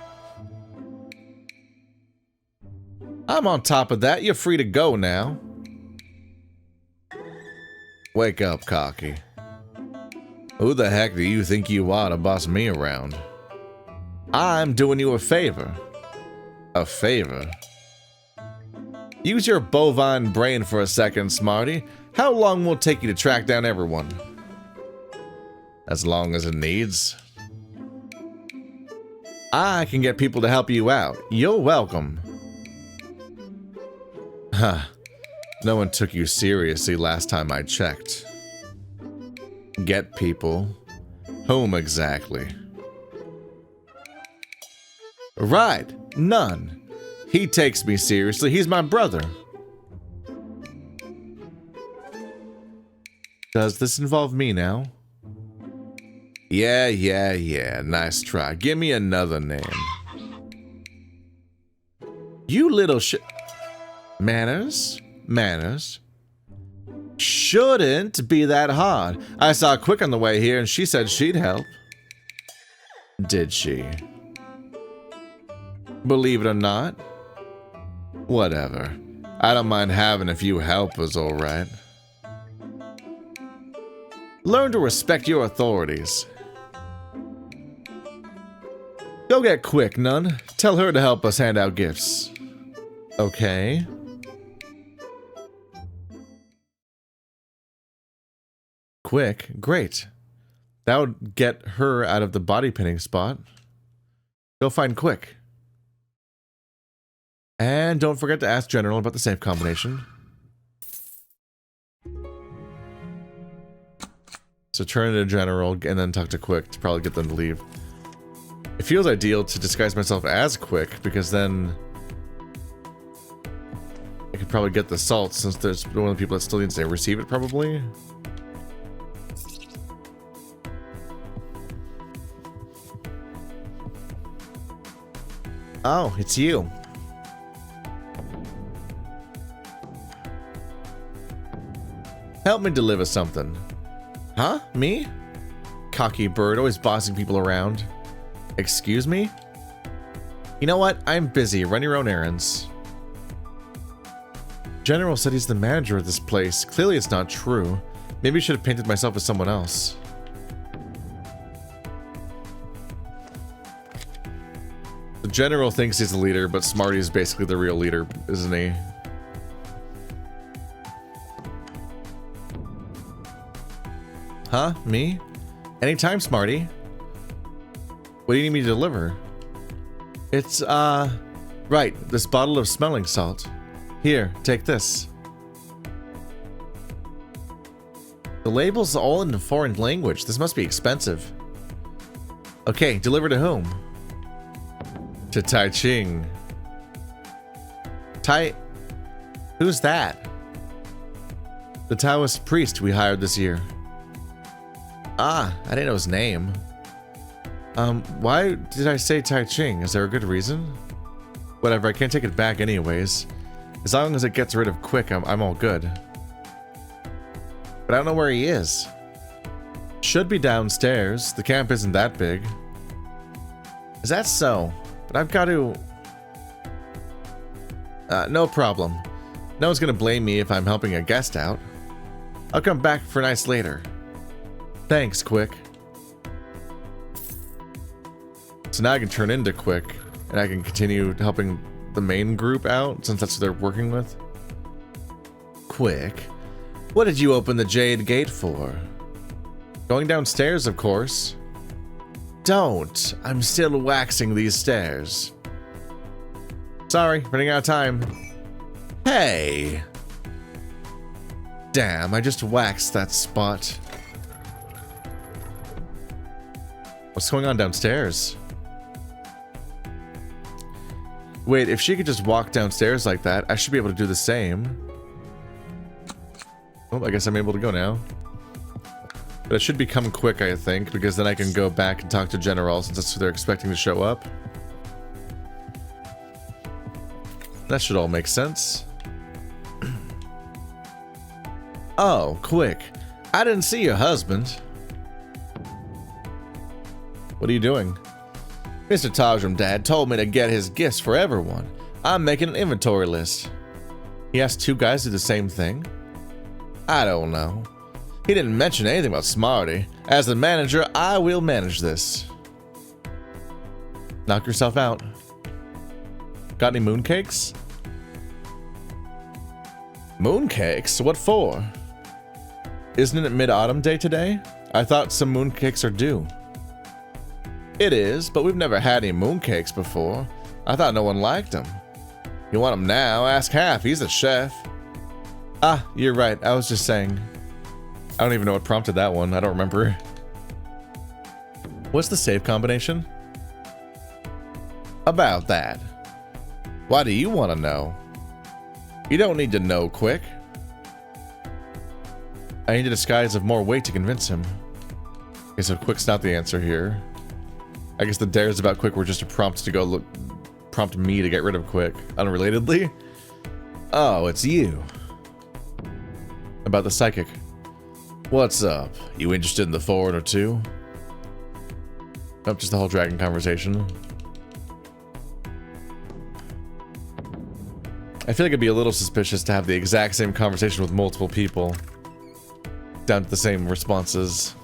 Speaker 1: I'm on top of that. You're free to go now. Wake up, Cocky. Who the heck do you think you are to boss me around? I'm doing you a favor. A favor? Use your bovine brain for a second, Smarty. How long will it take you to track down everyone? As long as it needs. I can get people to help you out. You're welcome. Huh. No one took you seriously last time I checked. Get people? Whom exactly? Right. None. He takes me seriously. He's my brother. Does this involve me now? Yeah. Nice try. Give me another name. You little Manners? Manners? Shouldn't be that hard. I saw Quick on the way here and she said she'd help. Did she? Believe it or not? Whatever. I don't mind having a few helpers, alright. Learn to respect your authorities. Go get Quick, Nun. Tell her to help us hand out gifts. Okay. Quick? Great. That would get her out of the body pinning spot. Go find Quick. And don't forget to ask General about the safe combination. So turn to General and then talk to Quick to probably get them to leave. It feels ideal to disguise myself as Quick because then I could probably get the salt since there's one of the people that still needs to receive it probably. Oh, it's you. Help me deliver something. Huh? Me? Cocky bird, always bossing people around. Excuse me? You know what? I'm busy. Run your own errands. General said he's the manager of this place. Clearly it's not true. Maybe I should have painted myself as someone else. The General thinks he's the leader, but Smarty is basically the real leader, isn't he? Huh? Me? Anytime, Smarty. What do you need me to deliver? It's, right, this bottle of smelling salt. Here, take this. The label's all in a foreign language. This must be expensive. Okay, deliver to whom? To Tai Ching. Who's that? The Taoist priest we hired this year. Ah, I didn't know his name. Why did I say Tai Ching? Is there a good reason? Whatever, I can't take it back anyways. As long as it gets rid of Quick, I'm all good. But I don't know where he is. should be downstairs. The camp isn't that big. Is that so? But I've got to... no problem. No one's gonna blame me if I'm helping a guest out. I'll come back for nice later. Thanks, Quick. So now I can turn into Quick, and I can continue helping the main group out, since that's what they're working with. Quick, what did you open the Jade Gate for? Going downstairs, of course. Don't. I'm still waxing these stairs. Sorry, running out of time. Hey! Damn, I just waxed that spot. What's going on downstairs? Wait, if she could just walk downstairs like that, I should be able to do the same. Oh, I guess I'm able to go now. But it should become Quick, I think, because then I can go back and talk to General, since that's who they're expecting to show up. That should all make sense. Oh, Quick. I didn't see your husband. What are you doing? Mr. Tajram Dad told me to get his gifts for everyone. I'm making an inventory list. He asked two guys to do the same thing? I don't know. He didn't mention anything about Smarty. As the manager, I will manage this. Knock yourself out. Got any mooncakes? Mooncakes? What for? Isn't it Mid-Autumn Day today? I thought some mooncakes are due. It is, but we've never had any mooncakes before. I thought no one liked them. You want them now? Ask Half, he's the chef. Ah, you're right, I was just saying. I don't even know what prompted that one, I don't remember. What's the save combination? About that. Why do you want to know? You don't need to know, Quick. I need a disguise of more weight to convince him. Okay, so Quick's not the answer here. I guess the dares about Quick were just a prompt to go look, prompt me to get rid of Quick, unrelatedly. Oh, it's you. About the psychic. What's up? You interested in the foreigner too? Nope, just the whole dragon conversation. I feel like it'd be a little suspicious to have the exact same conversation with multiple people. Down to the same responses.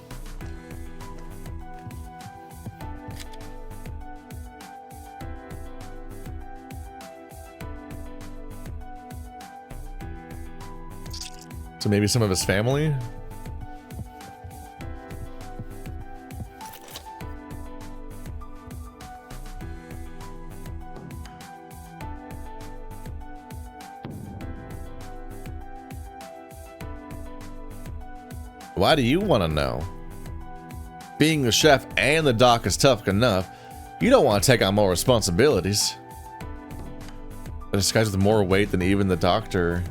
Speaker 1: So maybe some of his family? Why do you want to know? Being the chef and the doc is tough enough. You don't want to take on more responsibilities. This guy's with more weight than even the doctor.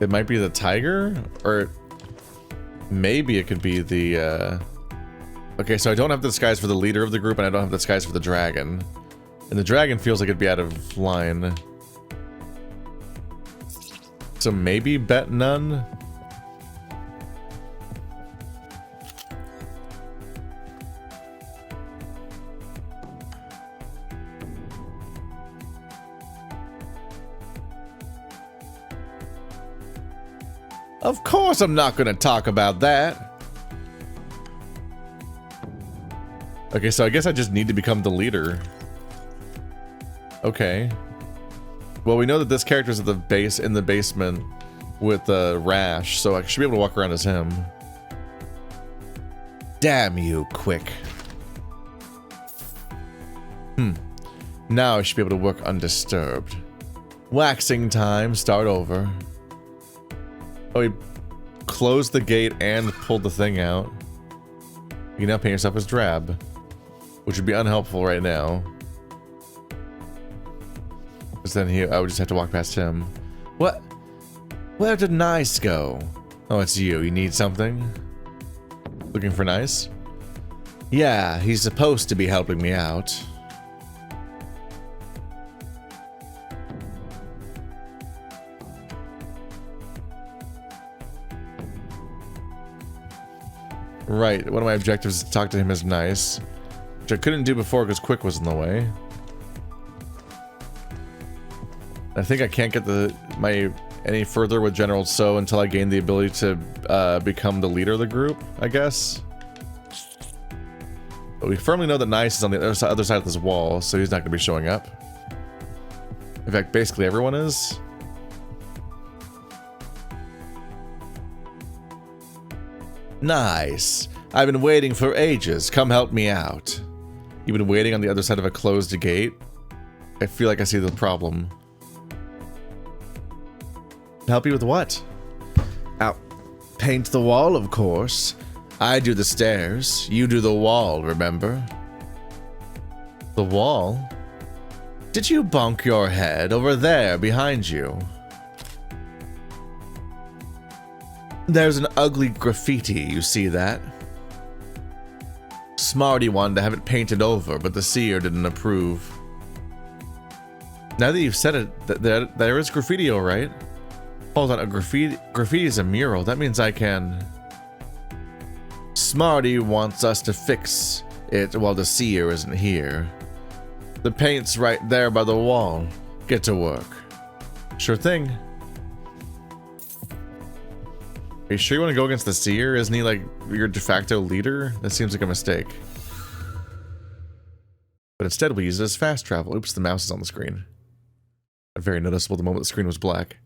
Speaker 1: It might be the tiger, or maybe it could be the, Okay, so I don't have the disguise for the leader of the group, and I don't have the disguise for the dragon. And the dragon feels like it'd be out of line. So maybe bet none? Of course I'm not gonna talk about that. Okay, so I guess I just need to become the leader. Okay. Well, we know that this character's at the base in the basement with the rash, so I should be able to walk around as him. Damn you, Quick. Now I should be able to work undisturbed. Waxing time, start over. Oh, he closed the gate and pulled the thing out. You can now paint yourself as drab, which would be unhelpful right now. Because then I would just have to walk past him. What? Where did Nice go? Oh, it's you. You need something? Looking for Nice? Yeah, he's supposed to be helping me out. Right, one of my objectives is to talk to him as nice. Which I couldn't do before because Quick was in the way. I think I can't get any further with General So until I gain the ability to become the leader of the group, I guess. But we firmly know that Nice is on the other side of this wall, so he's not going to be showing up. In fact, basically everyone is. Nice. I've been waiting for ages. Come help me out. You've been waiting on the other side of a closed gate? I feel like I see the problem. Help you with what? Paint the wall, of course. I do the stairs. You do the wall, remember? The wall? Did you bonk your head over there behind you? There's an ugly graffiti, you see that? Smarty wanted to have it painted over, but the seer didn't approve. Now that you've said it, there is graffiti, alright? Hold on, graffiti is a mural. That means I can... Smarty wants us to fix it while the seer isn't here. The paint's right there by the wall. Get to work. Sure thing. Are you sure you want to go against the seer? Isn't he like your de facto leader? That seems like a mistake. But instead we use it as fast travel. Oops, the mouse is on the screen. Very noticeable the moment the screen was black.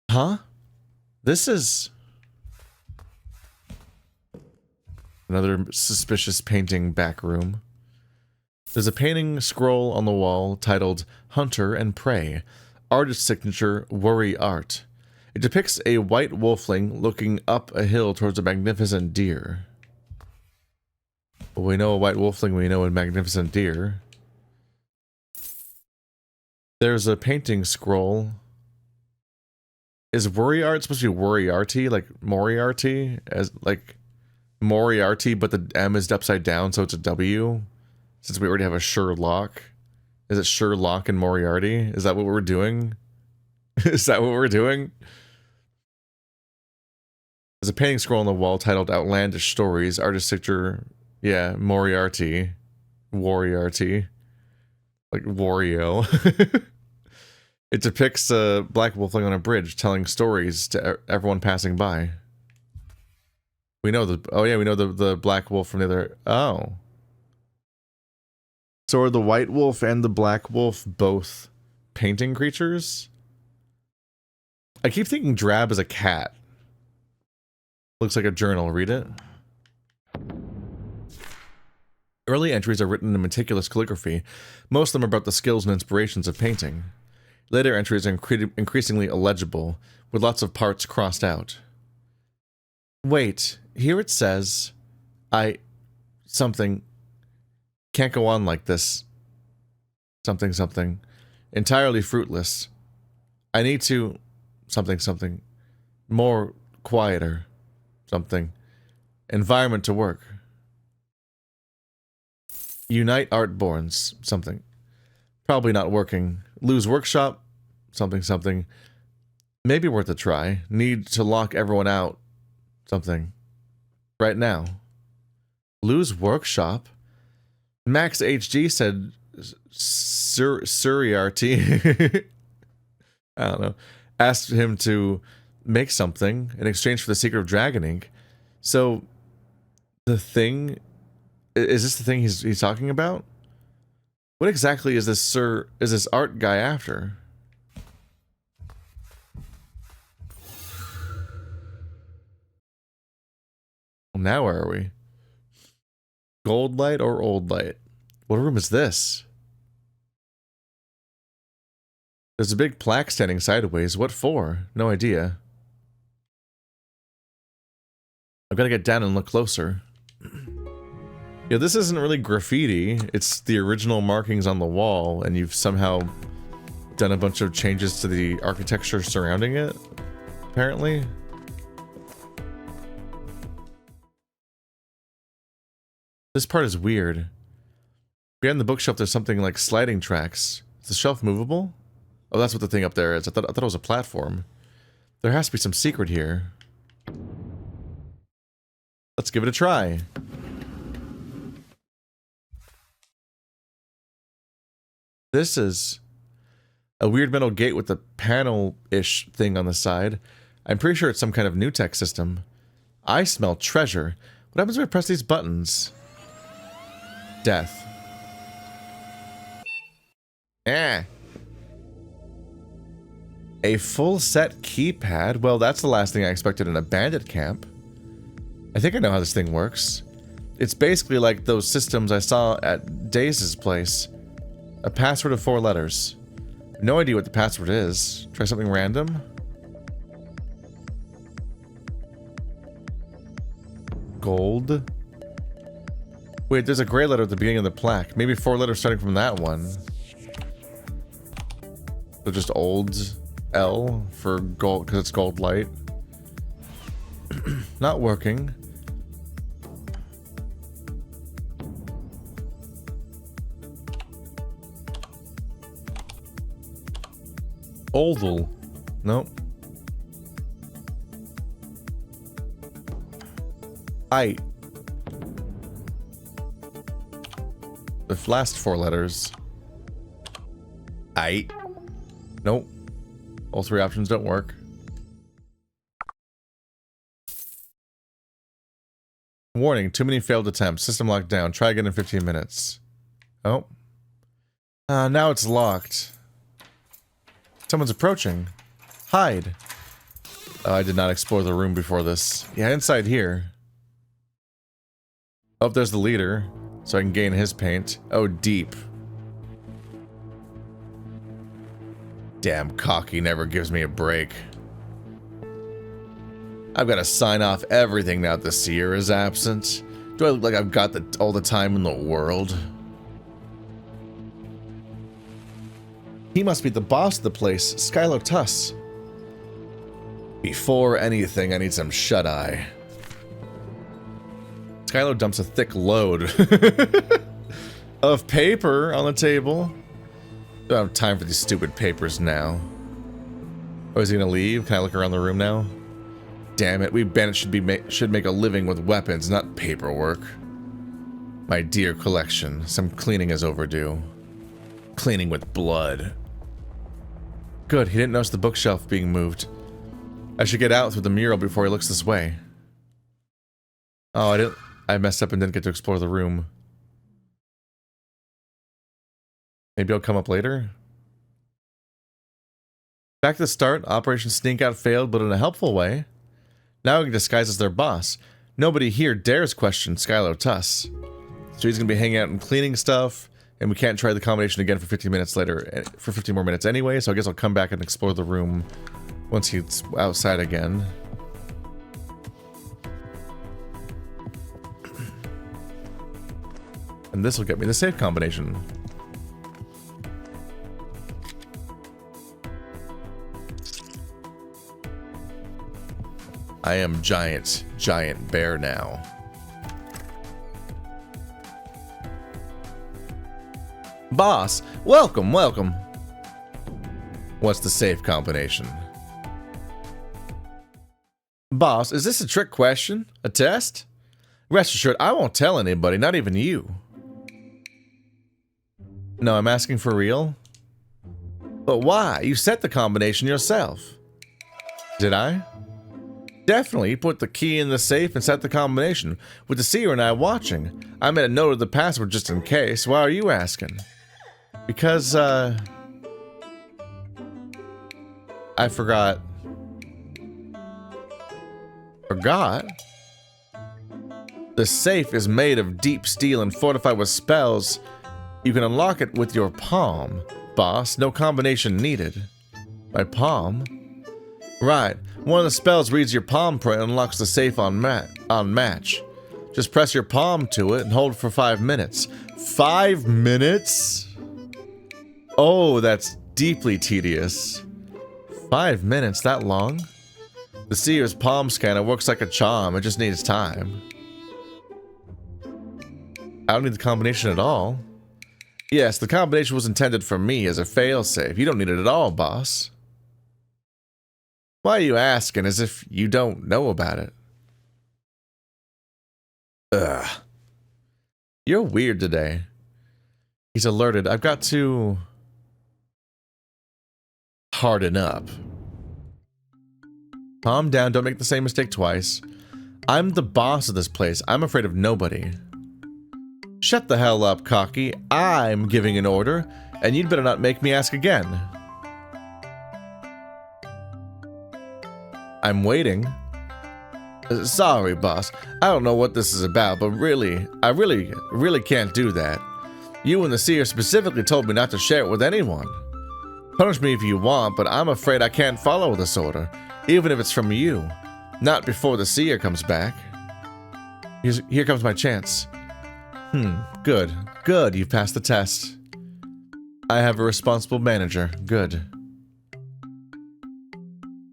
Speaker 1: Huh? This is... another suspicious painting back room. There's a painting scroll on the wall titled Hunter and Prey. Artist signature, Worry Art. It depicts a white wolfling looking up a hill towards a magnificent deer. Well, we know a white wolfling, we know a magnificent deer. There's a painting scroll. Is Worry Art supposed to be Worry-arty? Like Moriarty? As like Moriarty, but the M is upside down, so it's a W? Since we already have a Sherlock. Is it Sherlock and Moriarty? Is that what we're doing? Is that what we're doing? There's a painting scroll on the wall titled Outlandish Stories. Artist signature, yeah, Moriarty. Wariarty. Like Wario. It depicts a black wolfling on a bridge telling stories to everyone passing by. We know the... oh yeah, we know the black wolf from the other... oh. So are the white wolf and the black wolf both painting creatures? I keep thinking Drab is a cat. Looks like a journal. Read it. Early entries are written in meticulous calligraphy. Most of them are about the skills and inspirations of painting. Later entries are increasingly illegible, with lots of parts crossed out. Wait, here it says, something, can't go on like this. Something, something. Entirely fruitless. I need to, something, something. More quieter. Something. Environment to work. Unite Artborns. Something. Probably not working. Lose workshop. Something, something. Maybe worth a try. Need to lock everyone out. Something. Right now. Lose workshop? Max HG said Suriarty. I don't know. Asked him to make something in exchange for the secret of Dragon Ink. So the thing, is this the thing he's talking about? What exactly is this art guy after? Well, now where are we? Gold light or old light? What room is this? There's a big plaque standing sideways. What for? No idea. I've got to get down and look closer. Yeah, this isn't really graffiti. It's the original markings on the wall, and you've somehow done a bunch of changes to the architecture surrounding it, apparently. This part is weird. Behind the bookshelf, there's something like sliding tracks. Is the shelf movable? Oh, that's what the thing up there is. I thought it was a platform. There has to be some secret here. Let's give it a try. This is a weird metal gate with a panel-ish thing on the side. I'm pretty sure it's some kind of new tech system. I smell treasure. What happens if I press these buttons? Death. Eh. A full set keypad? Well, that's the last thing I expected in a bandit camp. I think I know how this thing works. It's basically like those systems I saw at Daze's place. A password of 4 letters. No idea what the password is. Try something random. Gold. Wait, there's a gray letter at the beginning of the plaque. Maybe 4 letters starting from that one. So just old L for gold, because it's gold light. Not working. Oldal. Nope. I. The last 4 letters. I. Nope. All 3 options don't work. Warning, too many failed attempts. System locked down. Try again in 15 minutes. Oh. Now it's locked. Someone's approaching. Hide. Oh, I did not explore the room before this. Yeah, inside here. Oh, there's the leader. So I can gain his paint. Oh, deep. Damn, Cocky never gives me a break. I've got to sign off everything now that the seer is absent. Do I look like I've got all the time in the world? He must be the boss of the place, Skylo Tuss. Before anything, I need some shut-eye. Skylo dumps a thick load of paper on the table. Don't have time for these stupid papers now. Oh, is he gonna leave? Can I look around the room now? Damn it, we bandits should make a living with weapons, not paperwork. My dear collection, some cleaning is overdue. Cleaning with blood. Good, he didn't notice the bookshelf being moved. I should get out through the mural before he looks this way. Oh, I messed up and didn't get to explore the room. Maybe I'll come up later? Back to the start, Operation Sneak Out failed, but in a helpful way. Now we can disguise as their boss. Nobody here dares question Skylo Tuss. So he's gonna be hanging out and cleaning stuff, and we can't try the combination again for 15 minutes later, for 15 more minutes anyway, so I guess I'll come back and explore the room once he's outside again. And this will get me the safe combination. I am giant bear now. Boss, welcome. What's the safe combination? Boss, is this a trick question? A test? Rest assured, I won't tell anybody, not even you. No, I'm asking for real. But why? You set the combination yourself. Did I? Definitely, you put the key in the safe and set the combination, with the seer and I watching. I made a note of the password just in case. Why are you asking? Because, I forgot. Forgot? The safe is made of deep steel and fortified with spells. You can unlock it with your palm, boss. No combination needed. My palm? Right. One of the spells reads your palm print and unlocks the safe on match. Just press your palm to it and hold for 5 minutes. 5 minutes? Oh, that's deeply tedious. 5 minutes, that long? The seer's palm scanner works like a charm, it just needs time. I don't need the combination at all. Yes, the combination was intended for me as a failsafe. You don't need it at all, boss. Why are you asking as if you don't know about it? Ugh. You're weird today. He's alerted. I've got to harden up. Calm down. Don't make the same mistake twice. I'm the boss of this place. I'm afraid of nobody. Shut the hell up, cocky. I'm giving an order, and you'd better not make me ask again. I'm waiting. Sorry, boss. I don't know what this is about, but I really can't do that. You and the seer specifically told me not to share it with anyone. Punish me if you want, but I'm afraid I can't follow this order, even if it's from you. Not before the seer comes back. Here comes my chance. Good. Good, you've passed the test. I have a responsible manager. Good.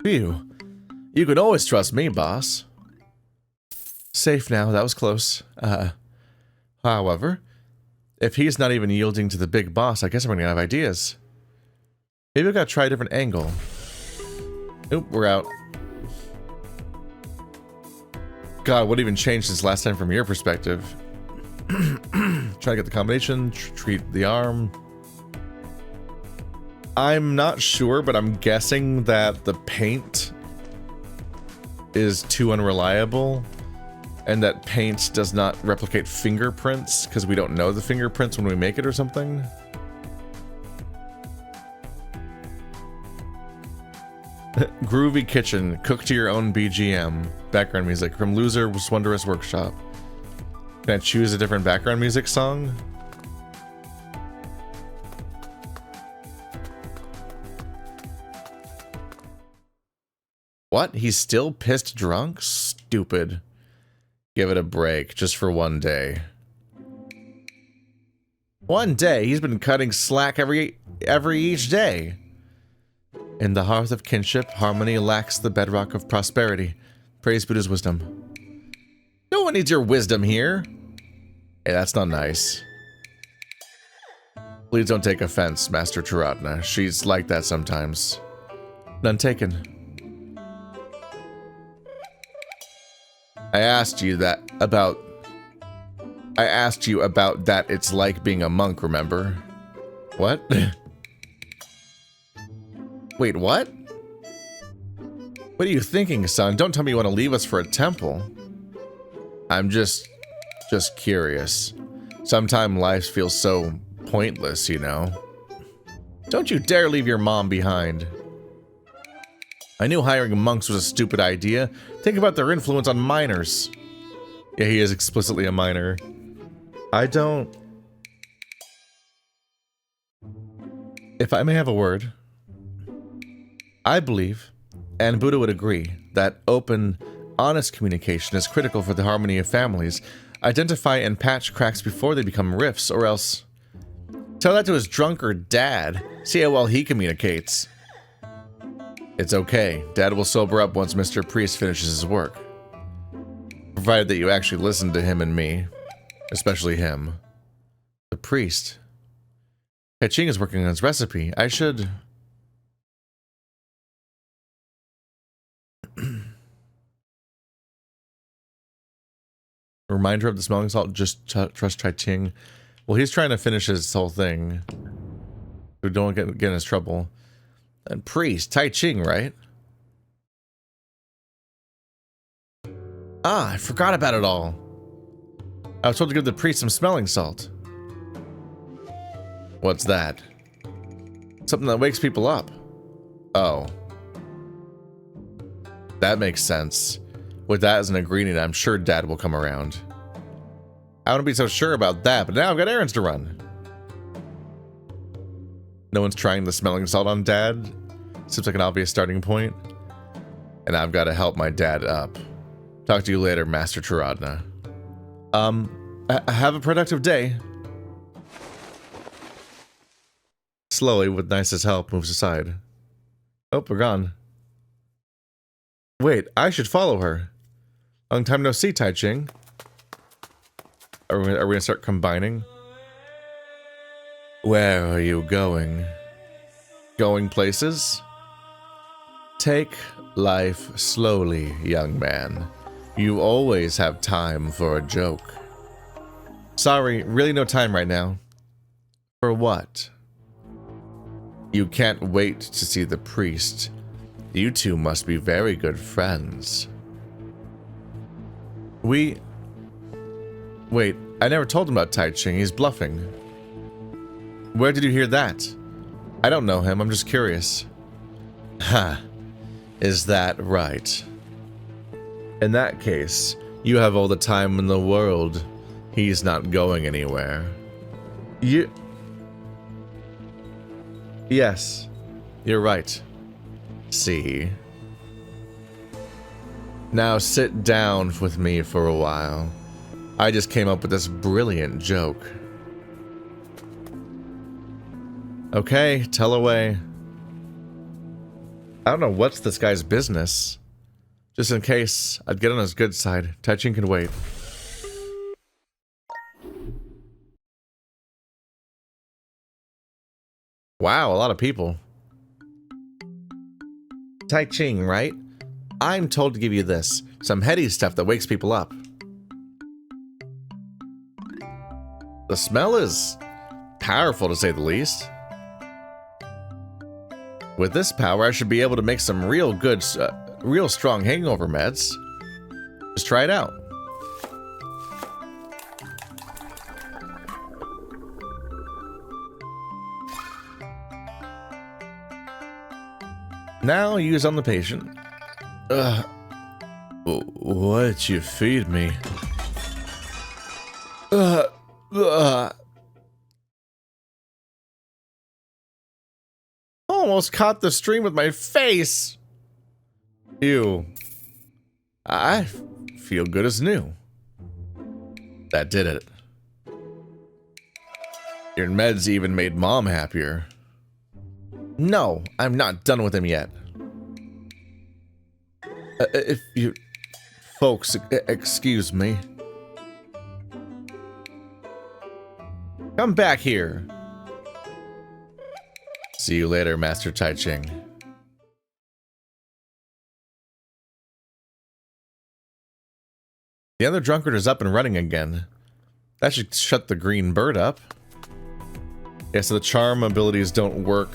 Speaker 1: Phew. You can always trust me, boss. Safe now, that was close. However, if he's not even yielding to the big boss, I guess I'm running out of ideas. Maybe I've got to try a different angle. Oop, we're out. God, what even changed since last time from your perspective? Try to get the combination, treat the arm. I'm not sure, but I'm guessing that the paint is too unreliable, and that paint does not replicate fingerprints because we don't know the fingerprints when we make it or something. Groovy kitchen, cook to your own BGM. Background music from Loser's Wondrous Workshop. Can I choose a different background music song? What? He's still pissed drunk? Stupid. Give it a break, just for one day. One day? He's been cutting slack every each day. In the hearth of kinship, harmony lacks the bedrock of prosperity. Praise Buddha's wisdom. No one needs your wisdom here. Hey, that's not nice. Please don't take offense, Master Charatna. She's like that sometimes. None taken. I asked you about that it's like being a monk, remember? What? Wait, what? What are you thinking, son? Don't tell me you want to leave us for a temple. I'm just curious. Sometimes life feels so pointless, you know? Don't you dare leave your mom behind. I knew hiring monks was a stupid idea. Think about their influence on minors. Yeah, he is explicitly a minor. If I may have a word, I believe, and Buddha would agree, that open, honest communication is critical for the harmony of families. Identify and patch cracks before they become rifts, or else... Tell that to his drunkard dad. See how well he communicates. It's okay. Dad will sober up once Mr. Priest finishes his work. Provided that you actually listen to him and me. Especially him. The priest. Kai-Ching is working on his recipe. I should... Reminder of the smelling salt, just trust Kai-Ching. Well, he's trying to finish his whole thing. So don't get in his trouble. And priest, Tai-Ching, right? Ah, I forgot about it all. I was told to give the priest some smelling salt. What's that? Something that wakes people up. Oh. That makes sense. With that as an ingredient, I'm sure Dad will come around. I wouldn't be so sure about that, but now I've got errands to run. No one's trying the smelling salt on Dad. Seems like an obvious starting point. And I've got to help my dad up. Talk to you later, Master Charatna. Have a productive day. Slowly, with Nice's help, moves aside. Oh, we're gone. Wait, I should follow her. Long time no see, Tai-Ching. Are we gonna start combining? Where are you going? Going places? Take life slowly, young man. You always have time for a joke. Sorry, really no time right now. For what? You can't wait to see the priest. You two must be very good friends. Wait, I never told him about Tai Ching. He's bluffing. Where did you hear that? I don't know him, I'm just curious. Ha, is that right? In that case, you have all the time in the world. He's not going anywhere. Yes, you're right. See? Now sit down with me for a while. I just came up with this brilliant joke. Okay, tell away. I don't know what's this guy's business. Just in case, I'd get on his good side. Tai Ching can wait. Wow, a lot of people. Tai Ching, right? I'm told to give you this. Some heady stuff that wakes people up. The smell is powerful, to say the least. With this power, I should be able to make some real good, real strong hangover meds. Just try it out. Now use on the patient. What'd you feed me? Almost caught the stream with my face. Ew. I feel good as new. That did it. Your meds even made Mom happier. No, I'm not done with him yet. If you folks excuse me. Come back here. See you later, Master Tai Ching. The other drunkard is up and running again. That should shut the green bird up. Yeah, so the charm abilities don't work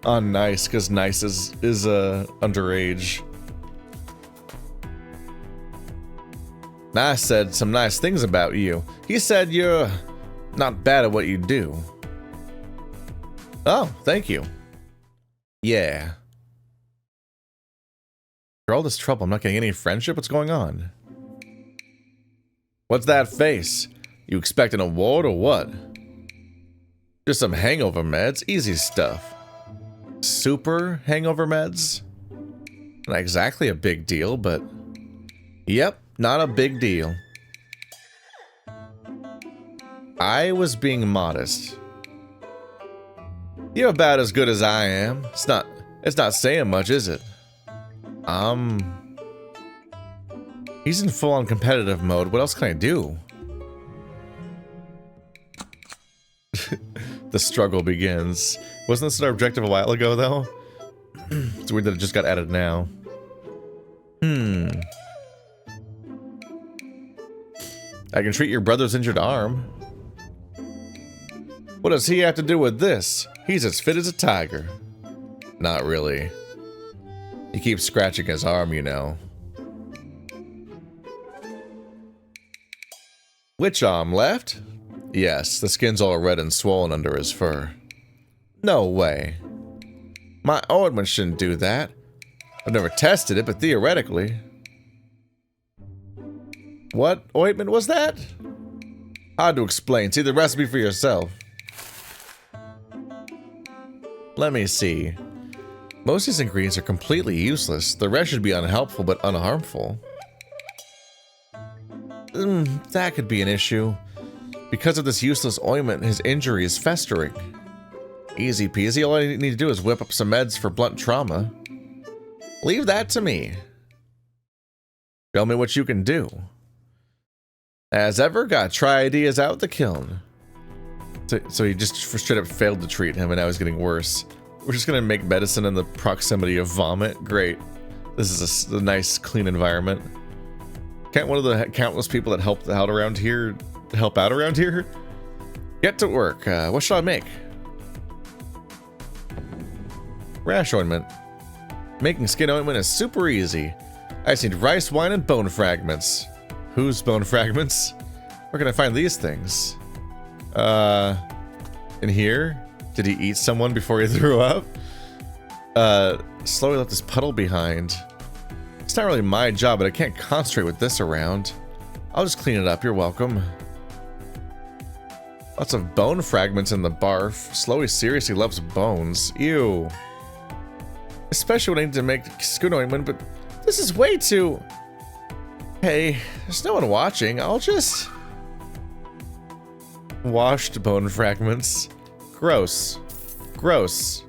Speaker 1: on Nice, because Nice is underage. Nice said some nice things about you. He said you're not bad at what you do. Oh, thank you. Yeah. For all this trouble, I'm not getting any friendship? What's going on? What's that face? You expect an award or what? Just some hangover meds, easy stuff. Super hangover meds? Not exactly a big deal, but... Yep, not a big deal. I was being modest. You're about as good as I am. It's not saying much, is it? He's in full-on competitive mode. What else can I do? The struggle begins. Wasn't this our objective a while ago, though? It's weird that it just got added now. I can treat your brother's injured arm. What does he have to do with this? He's as fit as a tiger. Not really. He keeps scratching his arm, you know. Which arm, left? Yes, the skin's all red and swollen under his fur. No way. My ointment shouldn't do that. I've never tested it, but theoretically. What ointment was that? Hard to explain. See the recipe for yourself. Let me see. Most of these ingredients are completely useless. The rest should be unhelpful but unharmful. That could be an issue. Because of this useless ointment, his injury is festering. Easy peasy. All I need to do is whip up some meds for blunt trauma. Leave that to me. Tell me what you can do. As ever, gotta try ideas out the kiln. So he just straight up failed to treat him, and now he's getting worse. We're just gonna make medicine in the proximity of vomit. Great. This is a nice, clean environment. Can't one of the countless people that help out around here help out around here? Get to work. What should I make? Rash ointment. Making skin ointment is super easy. I just need rice, wine, and bone fragments. Whose bone fragments? Where can I find these things? In here? Did he eat someone before he threw up? Slowly left this puddle behind. It's not really my job, but I can't concentrate with this around. I'll just clean it up, you're welcome. Lots of bone fragments in the barf. Slowy seriously loves bones. Ew. Especially when I need to make skin ointment, but this is way too... Hey, there's no one watching. I'll just... Washed bone fragments. Gross. Gross.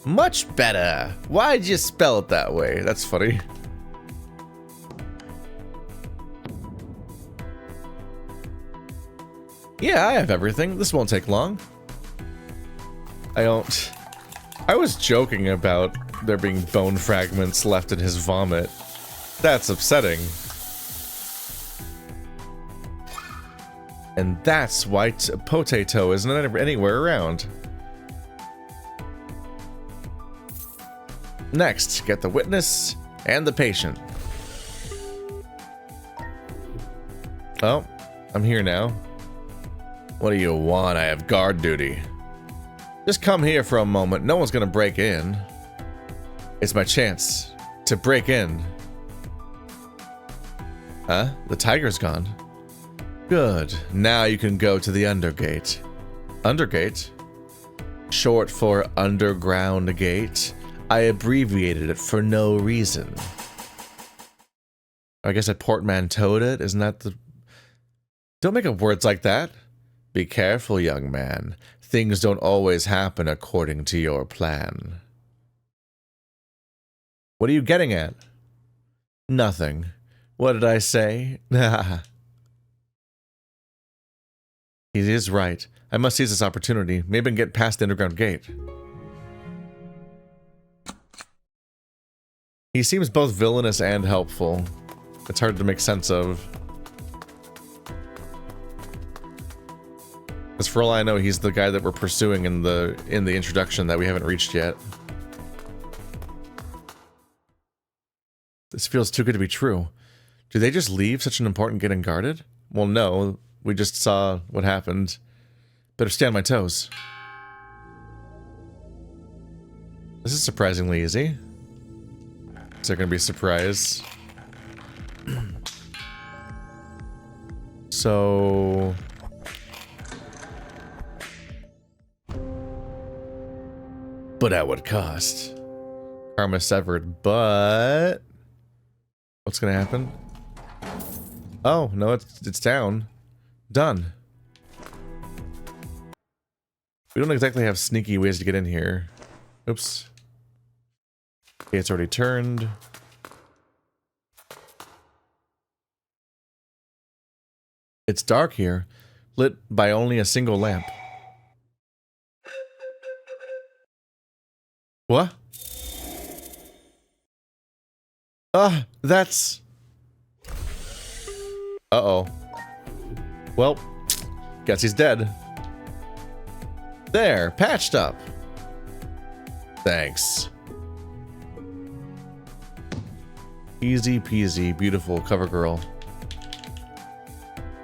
Speaker 1: Much better. Why'd you spell it that way? That's funny. Yeah, I have everything. This won't take long. I was joking about there being bone fragments left in his vomit. That's upsetting. And that's why potato isn't anywhere around. Next, get the witness and the patient. Oh, I'm here now. What do you want? I have guard duty. Just come here for a moment. No one's gonna break in. It's my chance to break in. Huh? The tiger's gone. Good. Now you can go to the undergate. Undergate? Short for underground gate. I abbreviated it for no reason. I guess I portmanteaued it. Isn't that the... Don't make up words like that. Be careful, young man. Things don't always happen according to your plan. What are you getting at? Nothing. What did I say? He is right. I must seize this opportunity. Maybe I can get past the underground gate. He seems both villainous and helpful. It's hard to make sense of. As for all I know, he's the guy that we're pursuing in the introduction that we haven't reached yet. This feels too good to be true. Do they just leave such an important gate unguarded? Well, no. We just saw what happened. Better stay on my toes. This is surprisingly easy. Is there gonna be a surprise? So... But at what cost? Karma severed, but... What's gonna happen? Oh, no, it's down. Done. We don't exactly have sneaky ways to get in here. Oops. Okay, it's already turned. It's dark here, lit by only a single lamp. What? That's... Uh-oh. Well, guess he's dead. There, patched up. Thanks. Easy peasy, beautiful cover girl.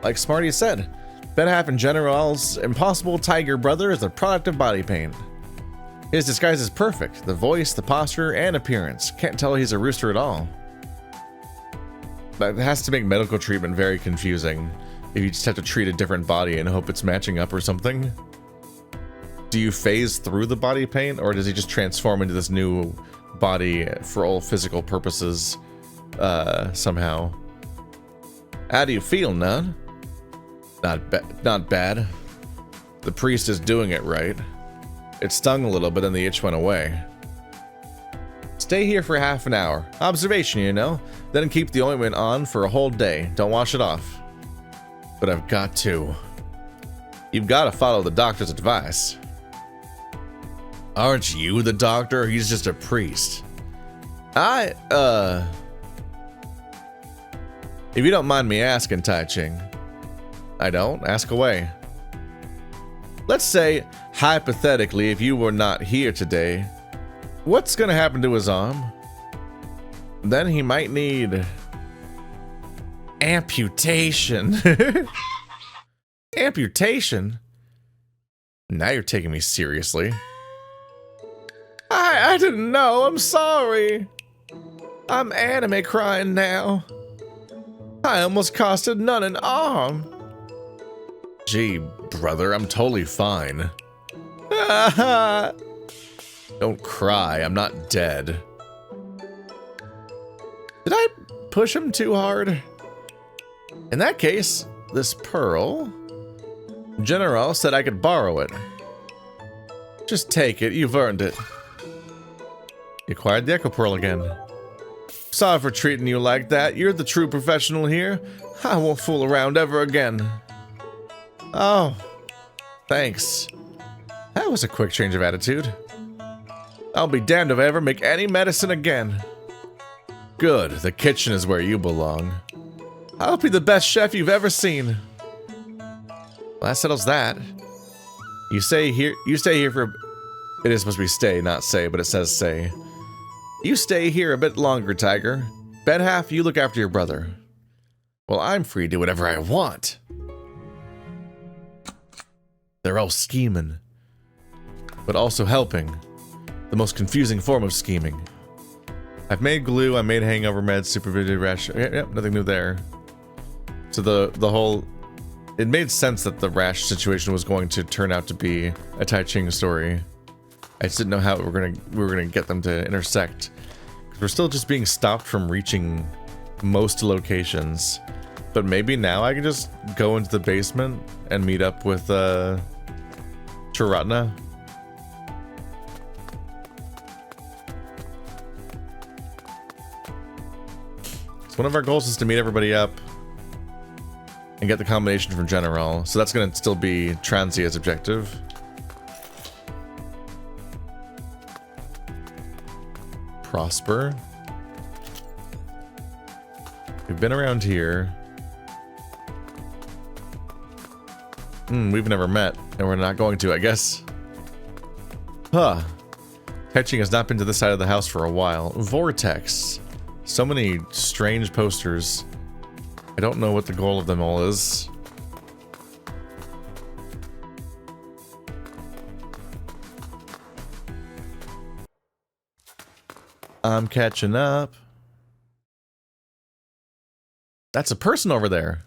Speaker 1: Like Smarty said, Ben Half and General's impossible tiger brother is a product of body paint. His disguise is perfect. The voice, the posture, and appearance. Can't tell he's a rooster at all. That has to make medical treatment very confusing. If you just have to treat a different body and hope it's matching up or something. Do you phase through the body paint, or does he just transform into this new body for all physical purposes somehow? How do you feel, Nun? Not bad. The priest is doing it right. It stung a little, but then the itch went away. Stay here for half an hour. Observation, you know. Then keep the ointment on for a whole day. Don't wash it off. But I've got to. You've got to follow the doctor's advice. Aren't you the doctor? He's just a priest. If you don't mind me asking, Tai Ching. I don't? Ask away. Let's say, hypothetically, if you were not here today, what's gonna happen to his arm? Then he might need... amputation. Amputation? Now you're taking me seriously. I didn't know, I'm sorry. I'm anime crying now. I almost costed Nun an arm. Gee, brother, I'm totally fine. Don't cry, I'm not dead. Did I push him too hard? In that case, this pearl... General said I could borrow it. Just take it, you've earned it. You acquired the Echo Pearl again. Sorry for treating you like that, you're the true professional here. I won't fool around ever again. Oh, thanks. That was a quick change of attitude. I'll be damned if I ever make any medicine again. Good, the kitchen is where you belong. I'll be the best chef you've ever seen. Well, that settles that. You stay here for... It is supposed to be stay, not say, but it says say. You stay here a bit longer, Tiger. Bet half, you look after your brother. Well, I'm free to do whatever I want. They're all scheming. But also helping. The most confusing form of scheming. I've made glue, I made hangover meds, supervision rash. Yep, nothing new there. So the whole... It made sense that the rash situation was going to turn out to be a Tai Ching story. I just didn't know how we were gonna get them to intersect. 'Cause we're still just being stopped from reaching most locations. But maybe now I can just go into the basement and meet up with Chiratna. So one of our goals is to meet everybody up and get the combination from General. So that's gonna still be Transia's objective. Prosper. We've been around here. We've never met, and we're not going to, I guess. Huh. Catching has not been to this side of the house for a while. Vortex. So many strange posters. I don't know what the goal of them all is. I'm catching up. That's a person over there.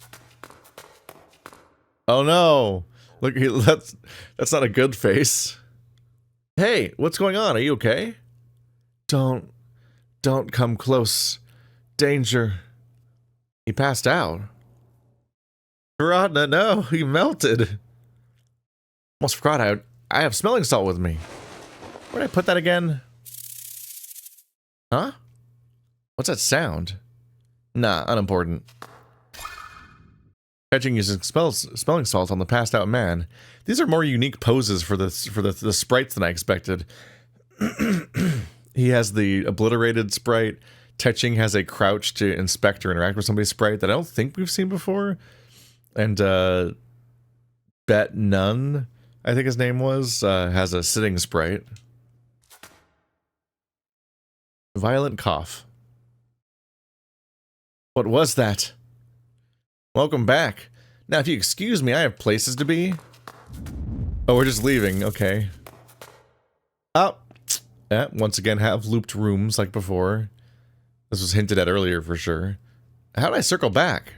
Speaker 1: Oh no. Look, that's not a good face. Hey, what's going on? Are you okay? Don't come close. Danger. He passed out. Chiratna, no, he melted. Almost forgot I have smelling salt with me. Where'd I put that again? Huh? What's that sound? Nah, unimportant. Catching using smelling salt on the passed out man. These are more unique poses for the sprites than I expected. He has the obliterated sprite. Tetching has a crouch to inspect or interact with somebody's sprite that I don't think we've seen before. And Bet Nun, I think his name was, has a sitting sprite. Violent cough. What was that? Welcome back. Now, if you excuse me, I have places to be. Oh, we're just leaving. Okay. Oh. Yeah, once again, have looped rooms like before. This was hinted at earlier for sure. How did I circle back?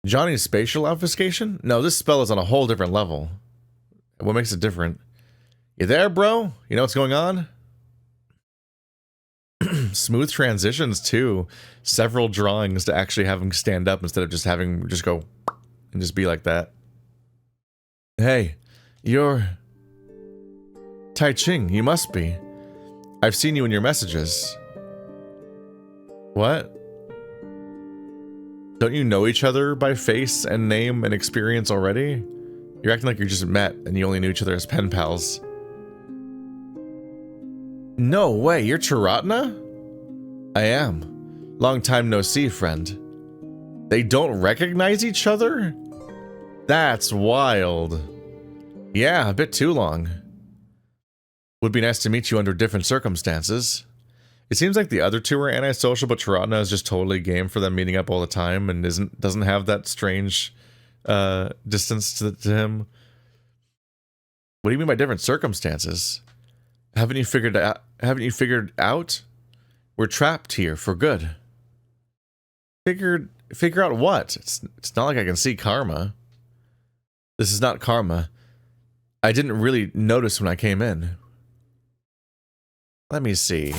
Speaker 1: Johnny's spatial obfuscation? No, this spell is on a whole different level. What makes it different? You there, bro? You know what's going on? Smooth transitions too. Several drawings to actually have him stand up instead of just having just go and just be like that. Hey, you're Tai Ching, you must be. I've seen you in your messages. What? Don't you know each other by face and name and experience already? You're acting like you just met and you only knew each other as pen pals. No way, you're Chiratna? I am. Long time no see, friend. They don't recognize each other? That's wild. Yeah, a bit too long. Would be nice to meet you under different circumstances. It seems like the other two are antisocial, but Taratna is just totally game for them meeting up all the time and doesn't have that strange distance to him. What do you mean by different circumstances? Haven't you figured out? We're trapped here for good. Figure out what? It's not like I can see karma. This is not karma. I didn't really notice when I came in. Let me see.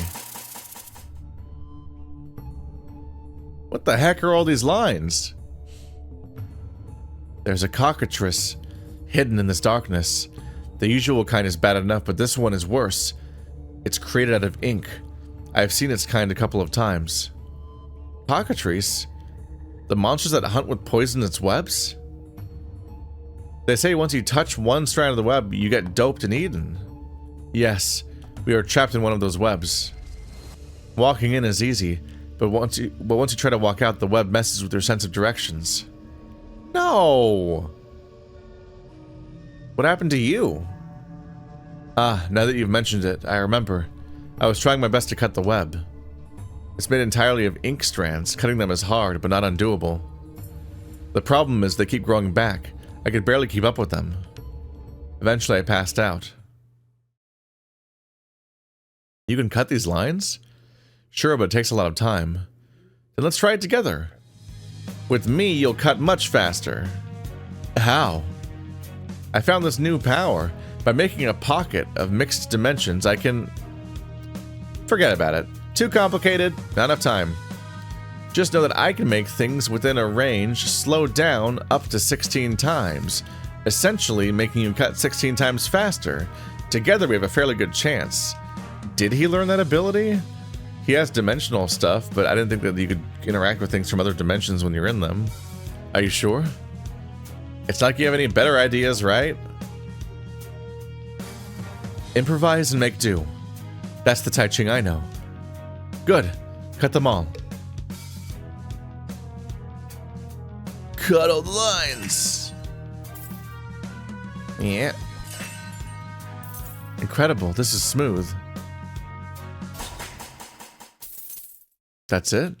Speaker 1: What the heck are all these lines? There's a cockatrice hidden in this darkness. The usual kind is bad enough, but this one is worse. It's created out of ink. I've seen its kind a couple of times. Cockatrice? The monsters that hunt with poisonous webs? They say once you touch one strand of the web, you get doped and eaten. Yes, we are trapped in one of those webs. Walking in is easy, but once you try to walk out, the web messes with your sense of directions. No! What happened to you? Ah, now that you've mentioned it, I remember. I was trying my best to cut the web. It's made entirely of ink strands. Cutting them is hard, but not undoable. The problem is they keep growing back. I could barely keep up with them. Eventually I passed out. You can cut these lines? Sure, but it takes a lot of time. Then let's try it together. With me, you'll cut much faster. How? I found this new power. By making a pocket of mixed dimensions, I can... Forget about it. Too complicated, not enough time. Just know that I can make things within a range slow down up to 16 times, essentially making you cut 16 times faster. Together we have a fairly good chance. Did he learn that ability? He has dimensional stuff, but I didn't think that you could interact with things from other dimensions when you're in them. Are you sure? It's not like you have any better ideas, right? Improvise and make do. That's the Tai Ching I know. Good. Cut them all. Cut all the lines. Yeah. Incredible. This is smooth. That's it?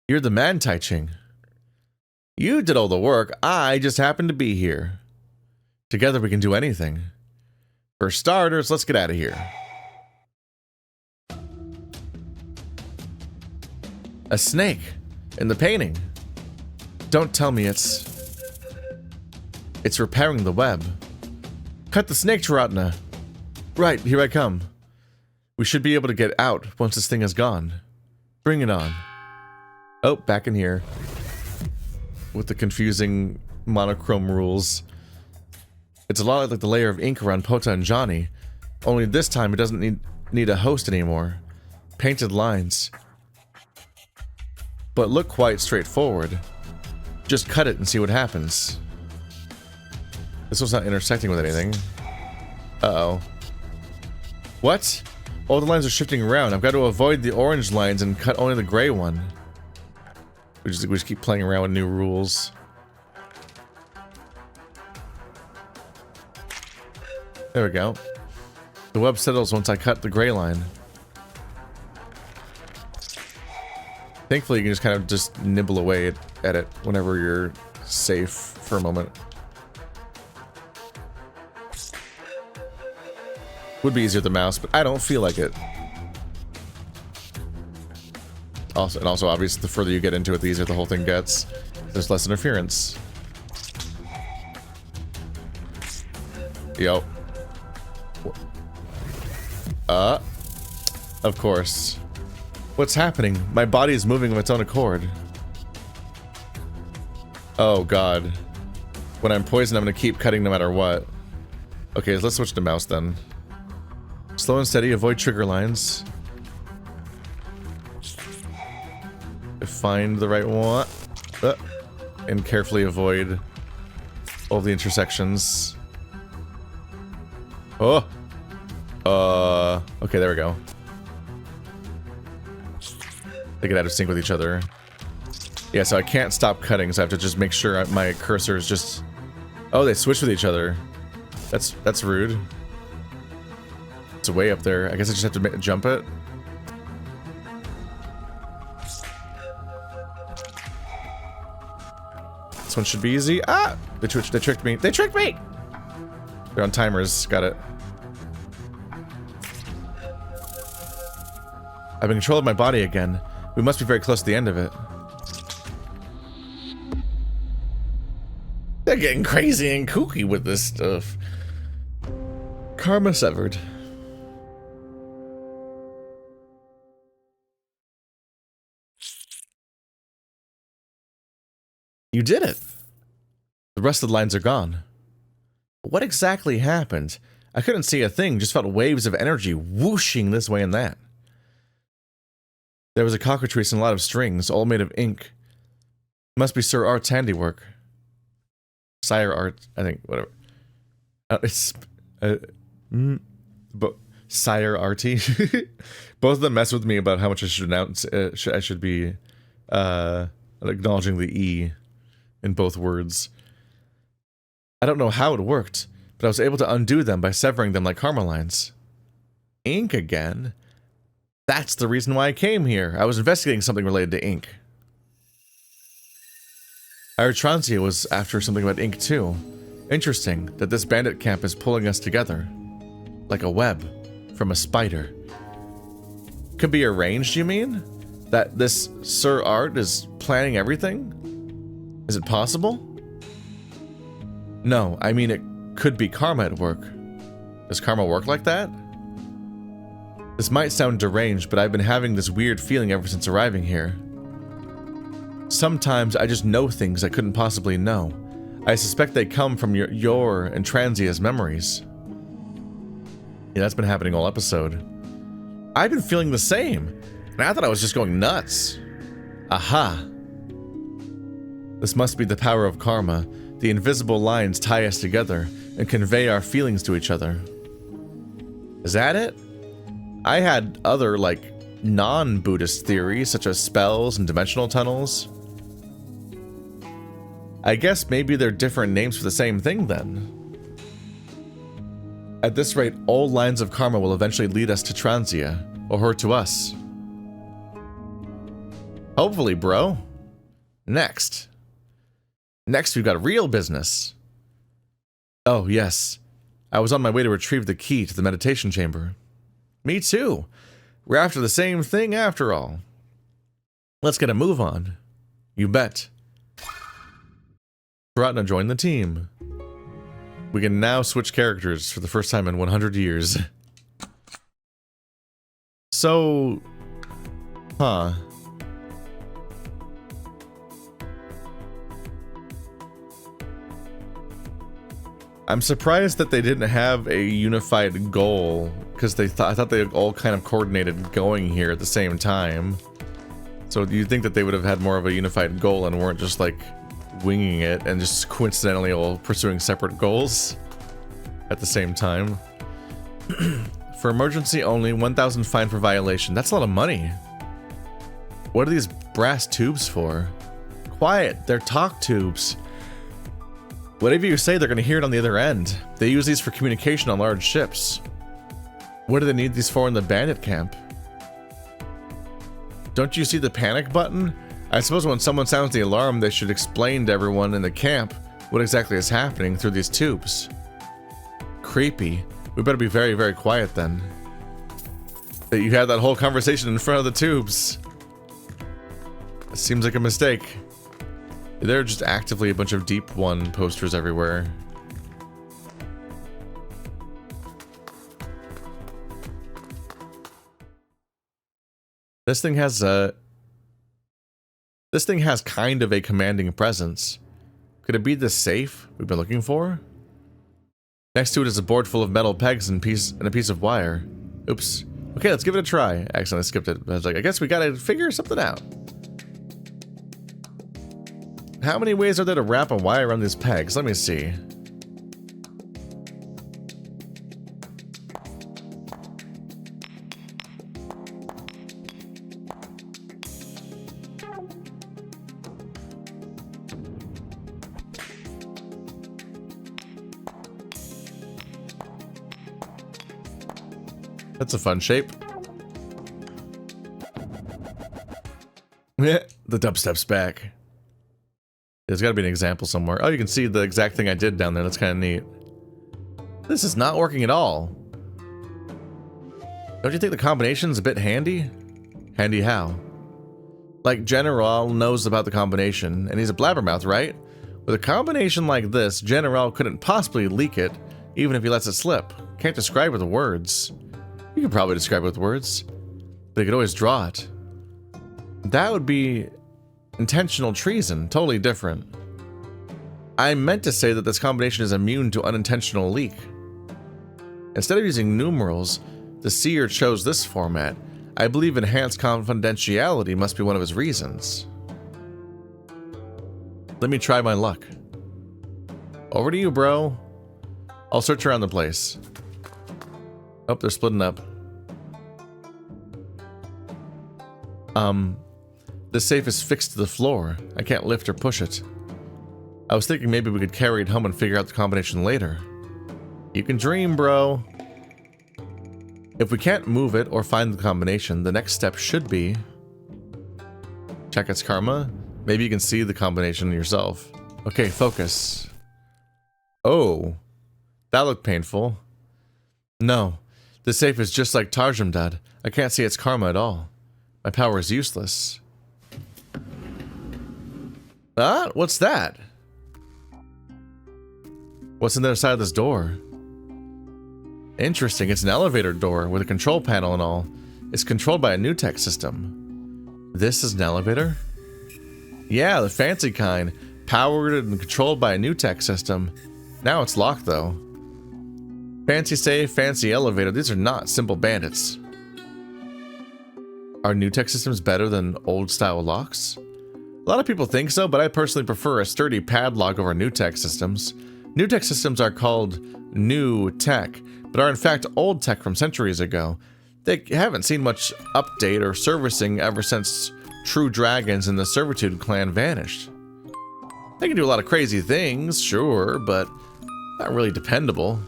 Speaker 1: You're the man, Tai Ching. You did all the work. I just happened to be here. Together we can do anything. For starters, let's get out of here. A snake in the painting. Don't tell me it's repairing the web. Cut the snake, Taratna. Right, here I come. We should be able to get out once this thing is gone. Bring it on. Oh, back in here. With the confusing monochrome rules. It's a lot like the layer of ink around Pota and Johnny. Only this time it doesn't need a host anymore. Painted lines. But look quite straightforward. Just cut it and see what happens. This one's not intersecting with anything. Uh-oh. What? All the lines are shifting around. I've got to avoid the orange lines and cut only the gray one. We just keep playing around with new rules. There we go. The web settles once I cut the gray line. Thankfully, you can just kind of just nibble away at it whenever you're safe for a moment. Would be easier with the mouse, but I don't feel like it. Also, obviously, the further you get into it, the easier the whole thing gets. There's less interference. Yo. Of course. What's happening? My body is moving of its own accord. Oh god. When I'm poisoned, I'm gonna keep cutting no matter what. Okay, let's switch to mouse then. Slow and steady, avoid trigger lines. Find the right one. And carefully avoid all the intersections. Oh! Okay, there we go. They get out of sync with each other. Yeah, so I can't stop cutting, so I have to just make sure my cursor is just... Oh, they switch with each other. That's rude. It's way up there. I guess I just have to jump it. This one should be easy. Ah! They tricked me. They tricked me! They're on timers. Got it. I've been control of my body again. We must be very close to the end of it. They're getting crazy and kooky with this stuff. Karma severed. You did it. The rest of the lines are gone. What exactly happened? I couldn't see a thing, just felt waves of energy whooshing this way and that. There was a cockatrice and a lot of strings, all made of ink. Must be Sir Art's handiwork. Sire Art, I think, whatever. But Sire Arty. Both of them mess with me about how much I should announce. I should be acknowledging the E in both words. I don't know how it worked, but I was able to undo them by severing them like karma lines. Ink again? That's the reason why I came here. I was investigating something related to ink. I heard Transia was after something about ink too. Interesting that this bandit camp is pulling us together. Like a web from a spider. Could be arranged, you mean? That this Sir Art is planning everything? Is it possible? No, I mean it could be karma at work. Does karma work like that? This might sound deranged, but I've been having this weird feeling ever since arriving here. Sometimes I just know things I couldn't possibly know. I suspect they come from your and Transia's memories. Yeah, that's been happening all episode. I've been feeling the same, and I thought I was just going nuts. Aha! This must be the power of karma. The invisible lines tie us together and convey our feelings to each other. Is that it? I had other, like, non-Buddhist theories, such as spells and dimensional tunnels. I guess maybe they're different names for the same thing, then. At this rate, all lines of karma will eventually lead us to Transia, or her to us. Hopefully, bro. Next, we've got real business. Oh, yes. I was on my way to retrieve the key to the meditation chamber. Me too. We're after the same thing after all. Let's get a move on. You bet. Ratna joined the team. We can now switch characters for the first time in 100 years. So... Huh. I'm surprised that they didn't have a unified goal, because I thought they all kind of coordinated going here at the same time. So you'd think that they would have had more of a unified goal and weren't just like winging it and just coincidentally all pursuing separate goals at the same time. For emergency only, 1,000 fine for violation. That's a lot of money. What are these brass tubes for? Quiet, they're talk tubes. Whatever you say, they're going to hear it on the other end. They use these for communication on large ships. What do they need these for in the bandit camp? Don't you see the panic button? I suppose when someone sounds the alarm, they should explain to everyone in the camp what exactly is happening through these tubes. Creepy. We better be very, very quiet then. That you had that whole conversation in front of the tubes. It seems like a mistake. There are just actively a bunch of Deep One posters everywhere. This thing has kind of a commanding presence. Could it be the safe we've been looking for? Next to it is a board full of metal pegs and a piece of wire. Oops. Okay, let's give it a try. I accidentally skipped it. I was like, I guess we gotta figure something out. How many ways are there to wrap a wire around these pegs? Let me see. That's a fun shape. Yeah, the dubstep's back. There's got to be an example somewhere. Oh, you can see the exact thing I did down there. That's kind of neat. This is not working at all. Don't you think the combination's a bit handy? Handy how? Like, General knows about the combination, and he's a blabbermouth, right? With a combination like this, General couldn't possibly leak it, even if he lets it slip. Can't describe it with words. You could probably describe it with words, but he could always draw it. That would be intentional treason, totally different. I meant to say that this combination is immune to unintentional leak. Instead of using numerals, the seer chose this format. I believe enhanced confidentiality must be one of his reasons. Let me try my luck. Over to you, bro. I'll search around the place. Oh, they're splitting up. The safe is fixed to the floor. I can't lift or push it. I was thinking maybe we could carry it home and figure out the combination later. You can dream, bro. If we can't move it or find the combination, the next step should be... check its karma. Maybe you can see the combination yourself. Okay, focus. Oh, that looked painful. No, the safe is just like Tarjumdad. I can't see its karma at all. My power is useless. Ah, what's that? What's on the other side of this door? Interesting, it's an elevator door with a control panel and all. It's controlled by a new tech system. This is an elevator? Yeah, the fancy kind. Powered and controlled by a new tech system. Now it's locked though. Fancy safe, fancy elevator. These are not simple bandits. Are new tech systems better than old style locks? A lot of people think so, but I personally prefer a sturdy padlock over new tech systems. New tech systems are called new tech, but are in fact old tech from centuries ago. They haven't seen much update or servicing ever since True Dragons and the Servitude clan vanished. They can do a lot of crazy things, sure, but not really dependable.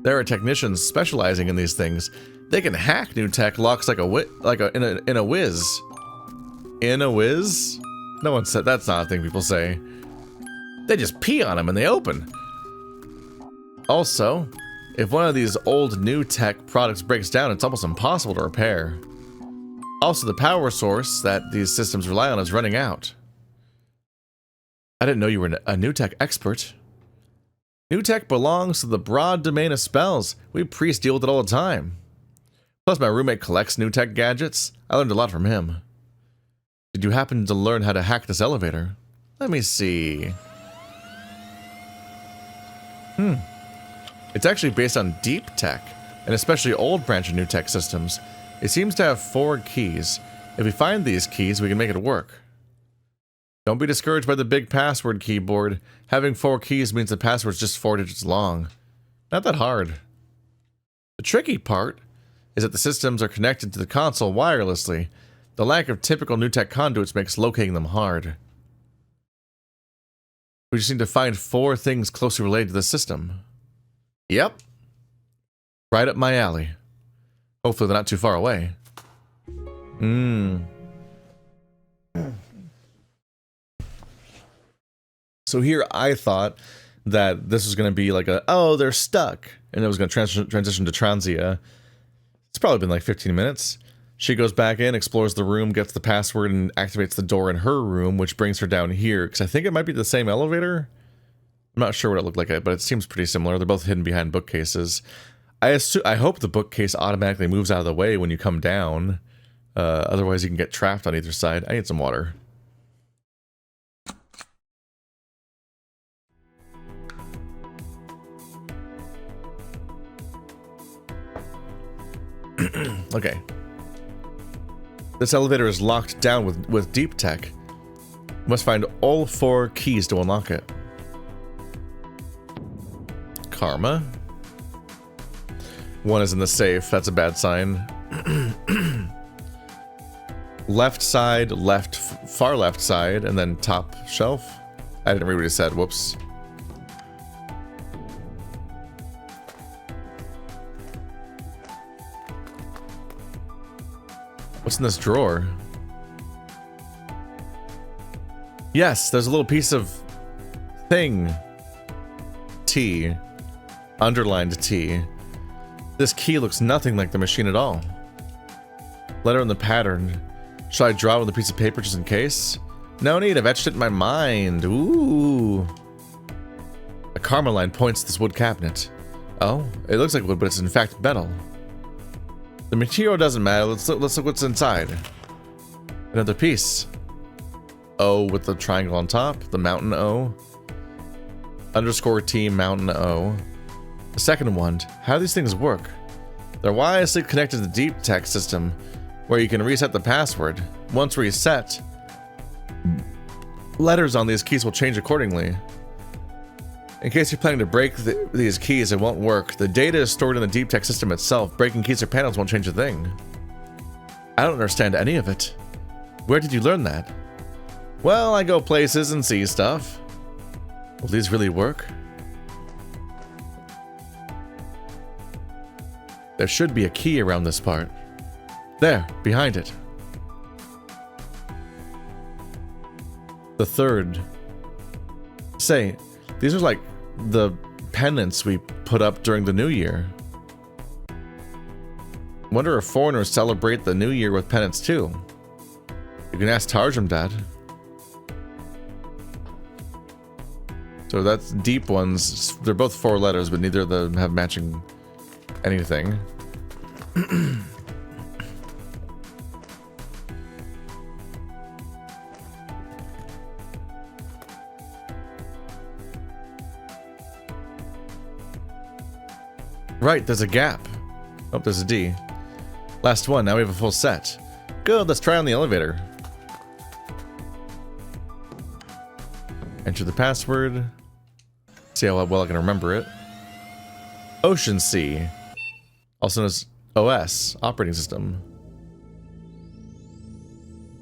Speaker 1: There are technicians specializing in these things. They can hack new tech locks in a whiz. In a whiz? No one said that's not a thing people say. They just pee on them and they open. Also, if one of these old new tech products breaks down, it's almost impossible to repair. Also, the power source that these systems rely on is running out. I didn't know you were a new tech expert. New tech belongs to the broad domain of spells. We priests deal with it all the time. Plus, my roommate collects new tech gadgets. I learned a lot from him. Did you happen to learn how to hack this elevator? Let me see. It's actually based on deep tech, and especially old branch of new tech systems. It seems to have 4 keys. If we find these keys, we can make it work. Don't be discouraged by the big password keyboard. Having 4 keys means the password's just 4 digits long. Not that hard. The tricky part is that the systems are connected to the console wirelessly. The lack of typical new tech conduits makes locating them hard. We just need to find 4 things closely related to the system. Yep. Right up my alley. Hopefully they're not too far away. So here I thought that this was going to be like oh, they're stuck. And it was going to transition to Transia. It's probably been like 15 minutes. She goes back in, explores the room, gets the password, and activates the door in her room, which brings her down here. Because I think it might be the same elevator. I'm not sure what it looked like, but it seems pretty similar. They're both hidden behind bookcases. I hope the bookcase automatically moves out of the way when you come down. Otherwise, you can get trapped on either side. I need some water. Okay. This elevator is locked down with deep tech. We must find all 4 keys to unlock it. Karma. 1 is in the safe. That's a bad sign. Left side, far left side, and then top shelf. I didn't read what he said. Whoops. What's in this drawer? Yes, there's a little piece of thing. T. Underlined T. This key looks nothing like the machine at all. Letter in the pattern. Should I draw it on the piece of paper just in case? No need, I've etched it in my mind. Ooh. A karma line points to this wood cabinet. Oh, it looks like wood, but it's in fact metal. The material doesn't matter. Let's look what's inside. Another piece. O with the triangle on top. The mountain O. Underscore T mountain O. The second one. How do these things work? They're wirelessly connected to the deep tech system, where you can reset the password. Once reset, letters on these keys will change accordingly. In case you're planning to break these keys, it won't work. The data is stored in the deep tech system itself. Breaking keys or panels won't change a thing. I don't understand any of it. Where did you learn that? Well, I go places and see stuff. Will these really work? There should be a key around this part. There, behind it. The third. Say, these are like the pennants we put up during the New Year. Wonder if foreigners celebrate the New Year with pennants too. You can ask Tarjum, Dad. So that's deep ones. They're both 4 letters, but neither of them have matching anything. Right, there's a gap. Oh, there's a D. Last one, now we have a full set. Good, let's try on the elevator. Enter the password. See how well I can remember it. Ocean Sea. Also known as OS, operating system.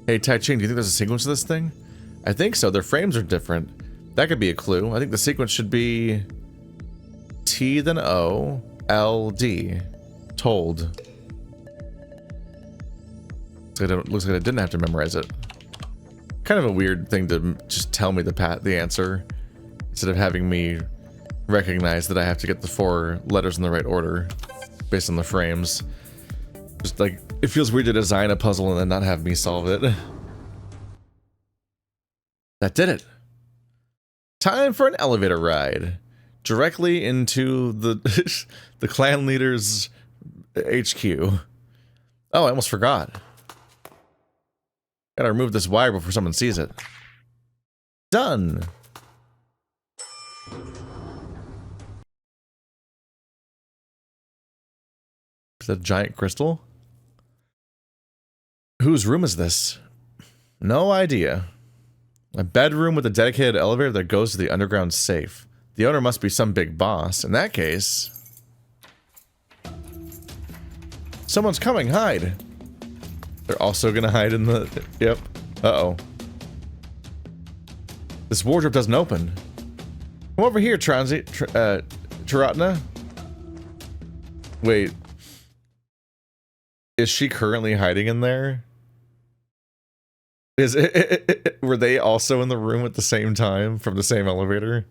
Speaker 1: Hey, Tai Ching, do you think there's a sequence to this thing? I think so, their frames are different. That could be a clue. I think the sequence should be T then O, L, D. Told. Looks like I didn't have to memorize it. Kind of a weird thing to just tell me the answer instead of having me recognize that I have to get the 4 letters in the right order based on the frames. Just like, it feels weird to design a puzzle and then not have me solve it. That did it. Time for an elevator ride. Directly into the the clan leader's HQ. Oh, I almost forgot. Gotta remove this wire before someone sees it. Done. Is that a giant crystal? Whose room is this? No idea. A bedroom with a dedicated elevator that goes to the underground safe. The owner must be some big boss. In that case... Someone's coming, hide! They're also gonna hide in the... Yep. Uh-oh. This wardrobe doesn't open. Come over here, Taratna. Wait. Is she currently hiding in there? Is it... Were they also in the room at the same time from the same elevator?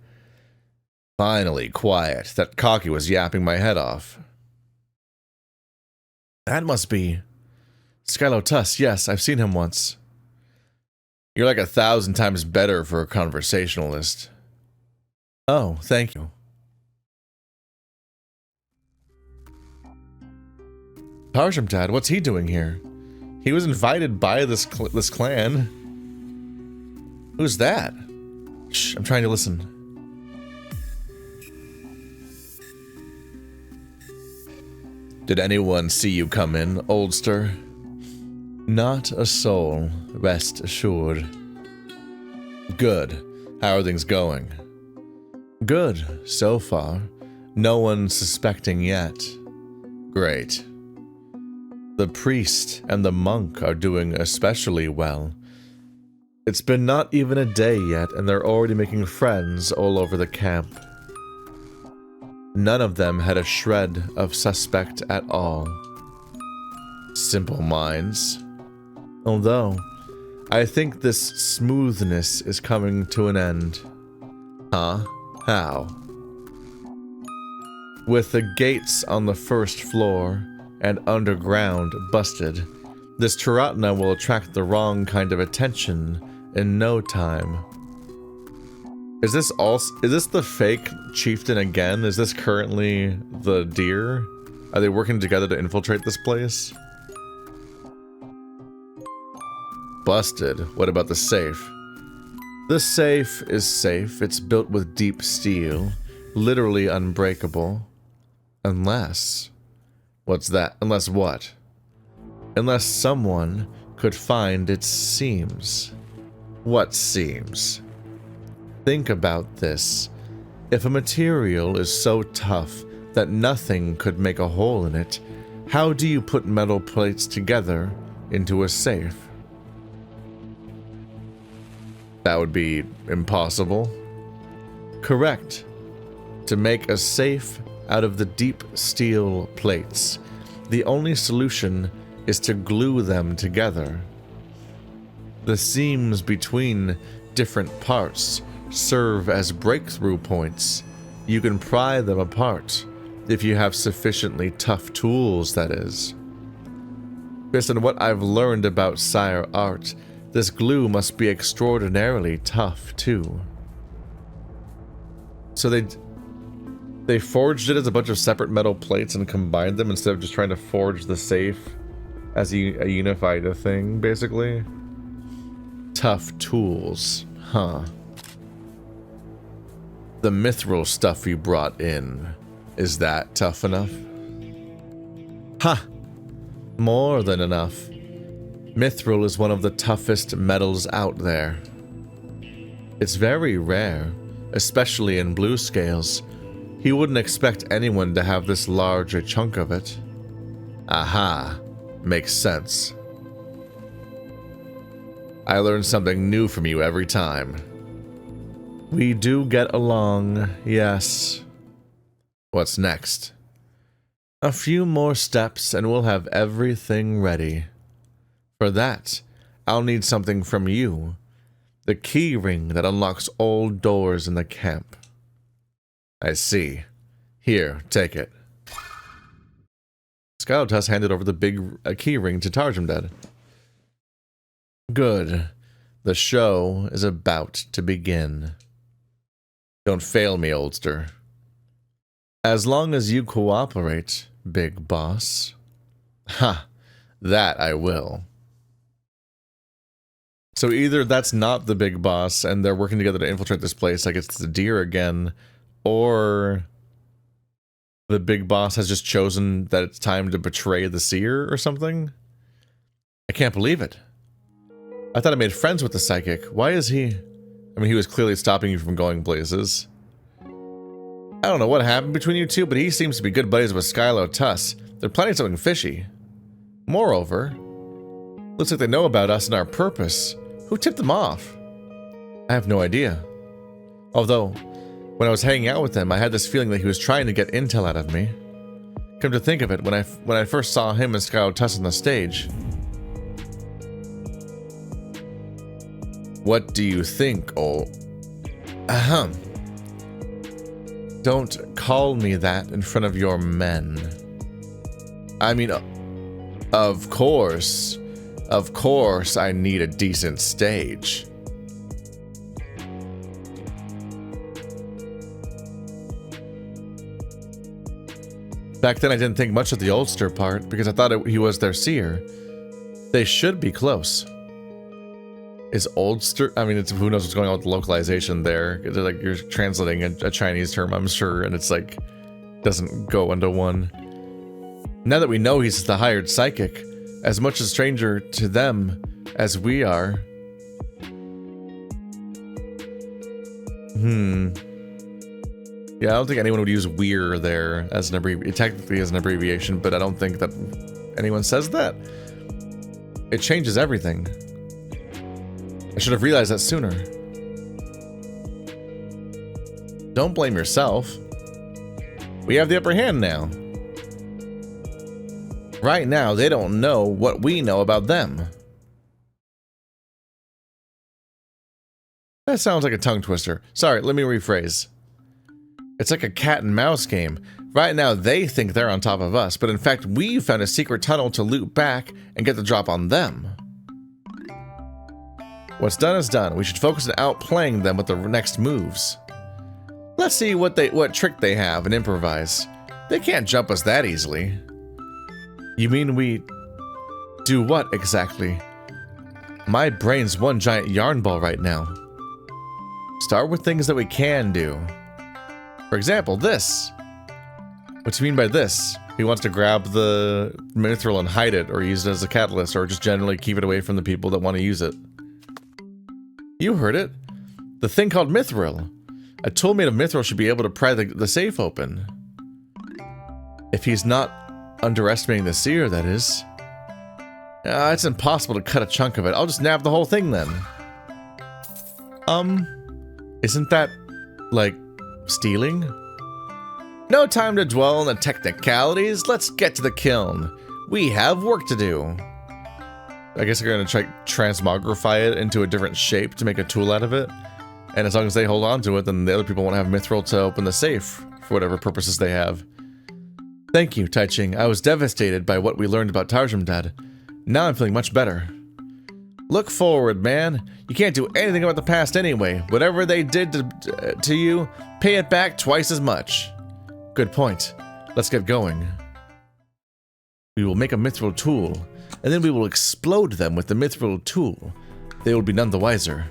Speaker 1: Finally, quiet. That cocky was yapping my head off. That must be... Skylo Tuss, yes, I've seen him once. You're like 1,000 times better for a conversationalist. Oh, thank you. Tarjum, Dad, what's he doing here? He was invited by this clan. Who's that? Shh, I'm trying to listen. Did anyone see you come in, oldster? Not a soul, rest assured. Good. How are things going? Good, so far. No one suspecting yet. Great. The priest and the monk are doing especially well. It's been not even a day yet, and they're already making friends all over the camp. None of them had a shred of suspect at all. Simple minds. Although, I think this smoothness is coming to an end. Huh? How? With the gates on the first floor and underground busted, this Tiratna will attract the wrong kind of attention in no time. Is this the fake chieftain again? Is this currently the deer? Are they working together to infiltrate this place? Busted. What about the safe? The safe is safe. It's built with deep steel, literally unbreakable. Unless... What's that? Unless what? Unless someone could find its seams. What seams? Think about this. If a material is so tough that nothing could make a hole in it, how do you put metal plates together into a safe? That would be impossible. Correct. To make a safe out of the deep steel plates, the only solution is to glue them together. The seams between different parts serve as breakthrough points. You can pry them apart if you have sufficiently tough tools, that is. Based on what I've learned about Sire art, this glue must be extraordinarily tough, too. So they forged it as a bunch of separate metal plates and combined them instead of just trying to forge the safe as a unified thing, basically. Tough tools, huh? The mithril stuff you brought in, is that tough enough? Ha! More than enough. Mithril is one of the toughest metals out there. It's very rare, especially in Bluescales. He wouldn't expect anyone to have this large a chunk of it. Aha, makes sense. I learn something new from you every time. We do get along, yes. What's next? A few more steps and we'll have everything ready. For that, I'll need something from you. The key ring that unlocks all doors in the camp. I see. Here, take it. Skylotus handed over the big key ring to Tarjumdad. Good. The show is about to begin. Don't fail me, oldster. As long as you cooperate, big boss. Ha! That I will. So either that's not the big boss and they're working together to infiltrate this place like it's the deer again, or the big boss has just chosen that it's time to betray the seer or something? I can't believe it. I thought I made friends with the psychic. Why is he... I mean, he was clearly stopping you from going places. I don't know what happened between you two, but he seems to be good buddies with Skylotus. They're planning something fishy. Moreover, looks like they know about us and our purpose. Who tipped them off? I have no idea. Although, when I was hanging out with him, I had this feeling that he was trying to get intel out of me. Come to think of it, when I first saw him and Skylotus on the stage... What do you think, oh... Ahem. Don't call me that in front of your men. I mean, of course. Of course I need a decent stage. Back then I didn't think much of the oldster part, because I thought he was their seer. They should be close. Is oldster? I mean, it's who knows what's going on with the localization there. They're like you're translating a Chinese term, I'm sure, and it's like doesn't go into one. Now that we know he's the hired psychic, as much a stranger to them as we are. Yeah, I don't think anyone would use "we're" there as an abbreviation. Technically as an abbreviation, but I don't think that anyone says that. It changes everything. I should have realized that sooner. Don't blame yourself. We have the upper hand now. Right now, they don't know what we know about them. That sounds like a tongue twister. Sorry, let me rephrase. It's like a cat and mouse game. Right now, they think they're on top of us, but in fact, we found a secret tunnel to loop back and get the drop on them. What's done is done. We should focus on outplaying them with the next moves. Let's see what trick they have and improvise. They can't jump us that easily. You mean we do what exactly? My brain's one giant yarn ball right now. Start with things that we can do. For example, this. What do you mean by this? He wants to grab the mithril and hide it, or use it as a catalyst, or just generally keep it away from the people that want to use it. You heard it. The thing called mithril. A tool made of mithril should be able to pry the safe open. If he's not underestimating the seer, that is. It's impossible to cut a chunk of it. I'll just nab the whole thing then. Isn't that, like, stealing? No time to dwell on the technicalities. Let's get to the kiln. We have work to do. I guess they're gonna try transmogrify it into a different shape to make a tool out of it. And as long as they hold on to it, then the other people won't have mithril to open the safe for whatever purposes they have. Thank you, Taiching. I was devastated by what we learned about Tarjumdad. Now I'm feeling much better. Look forward, man. You can't do anything about the past anyway. Whatever they did to you, pay it back twice as much. Good point. Let's get going. We will make a mithril tool, and then we will explode them with the mithril tool. They will be none the wiser.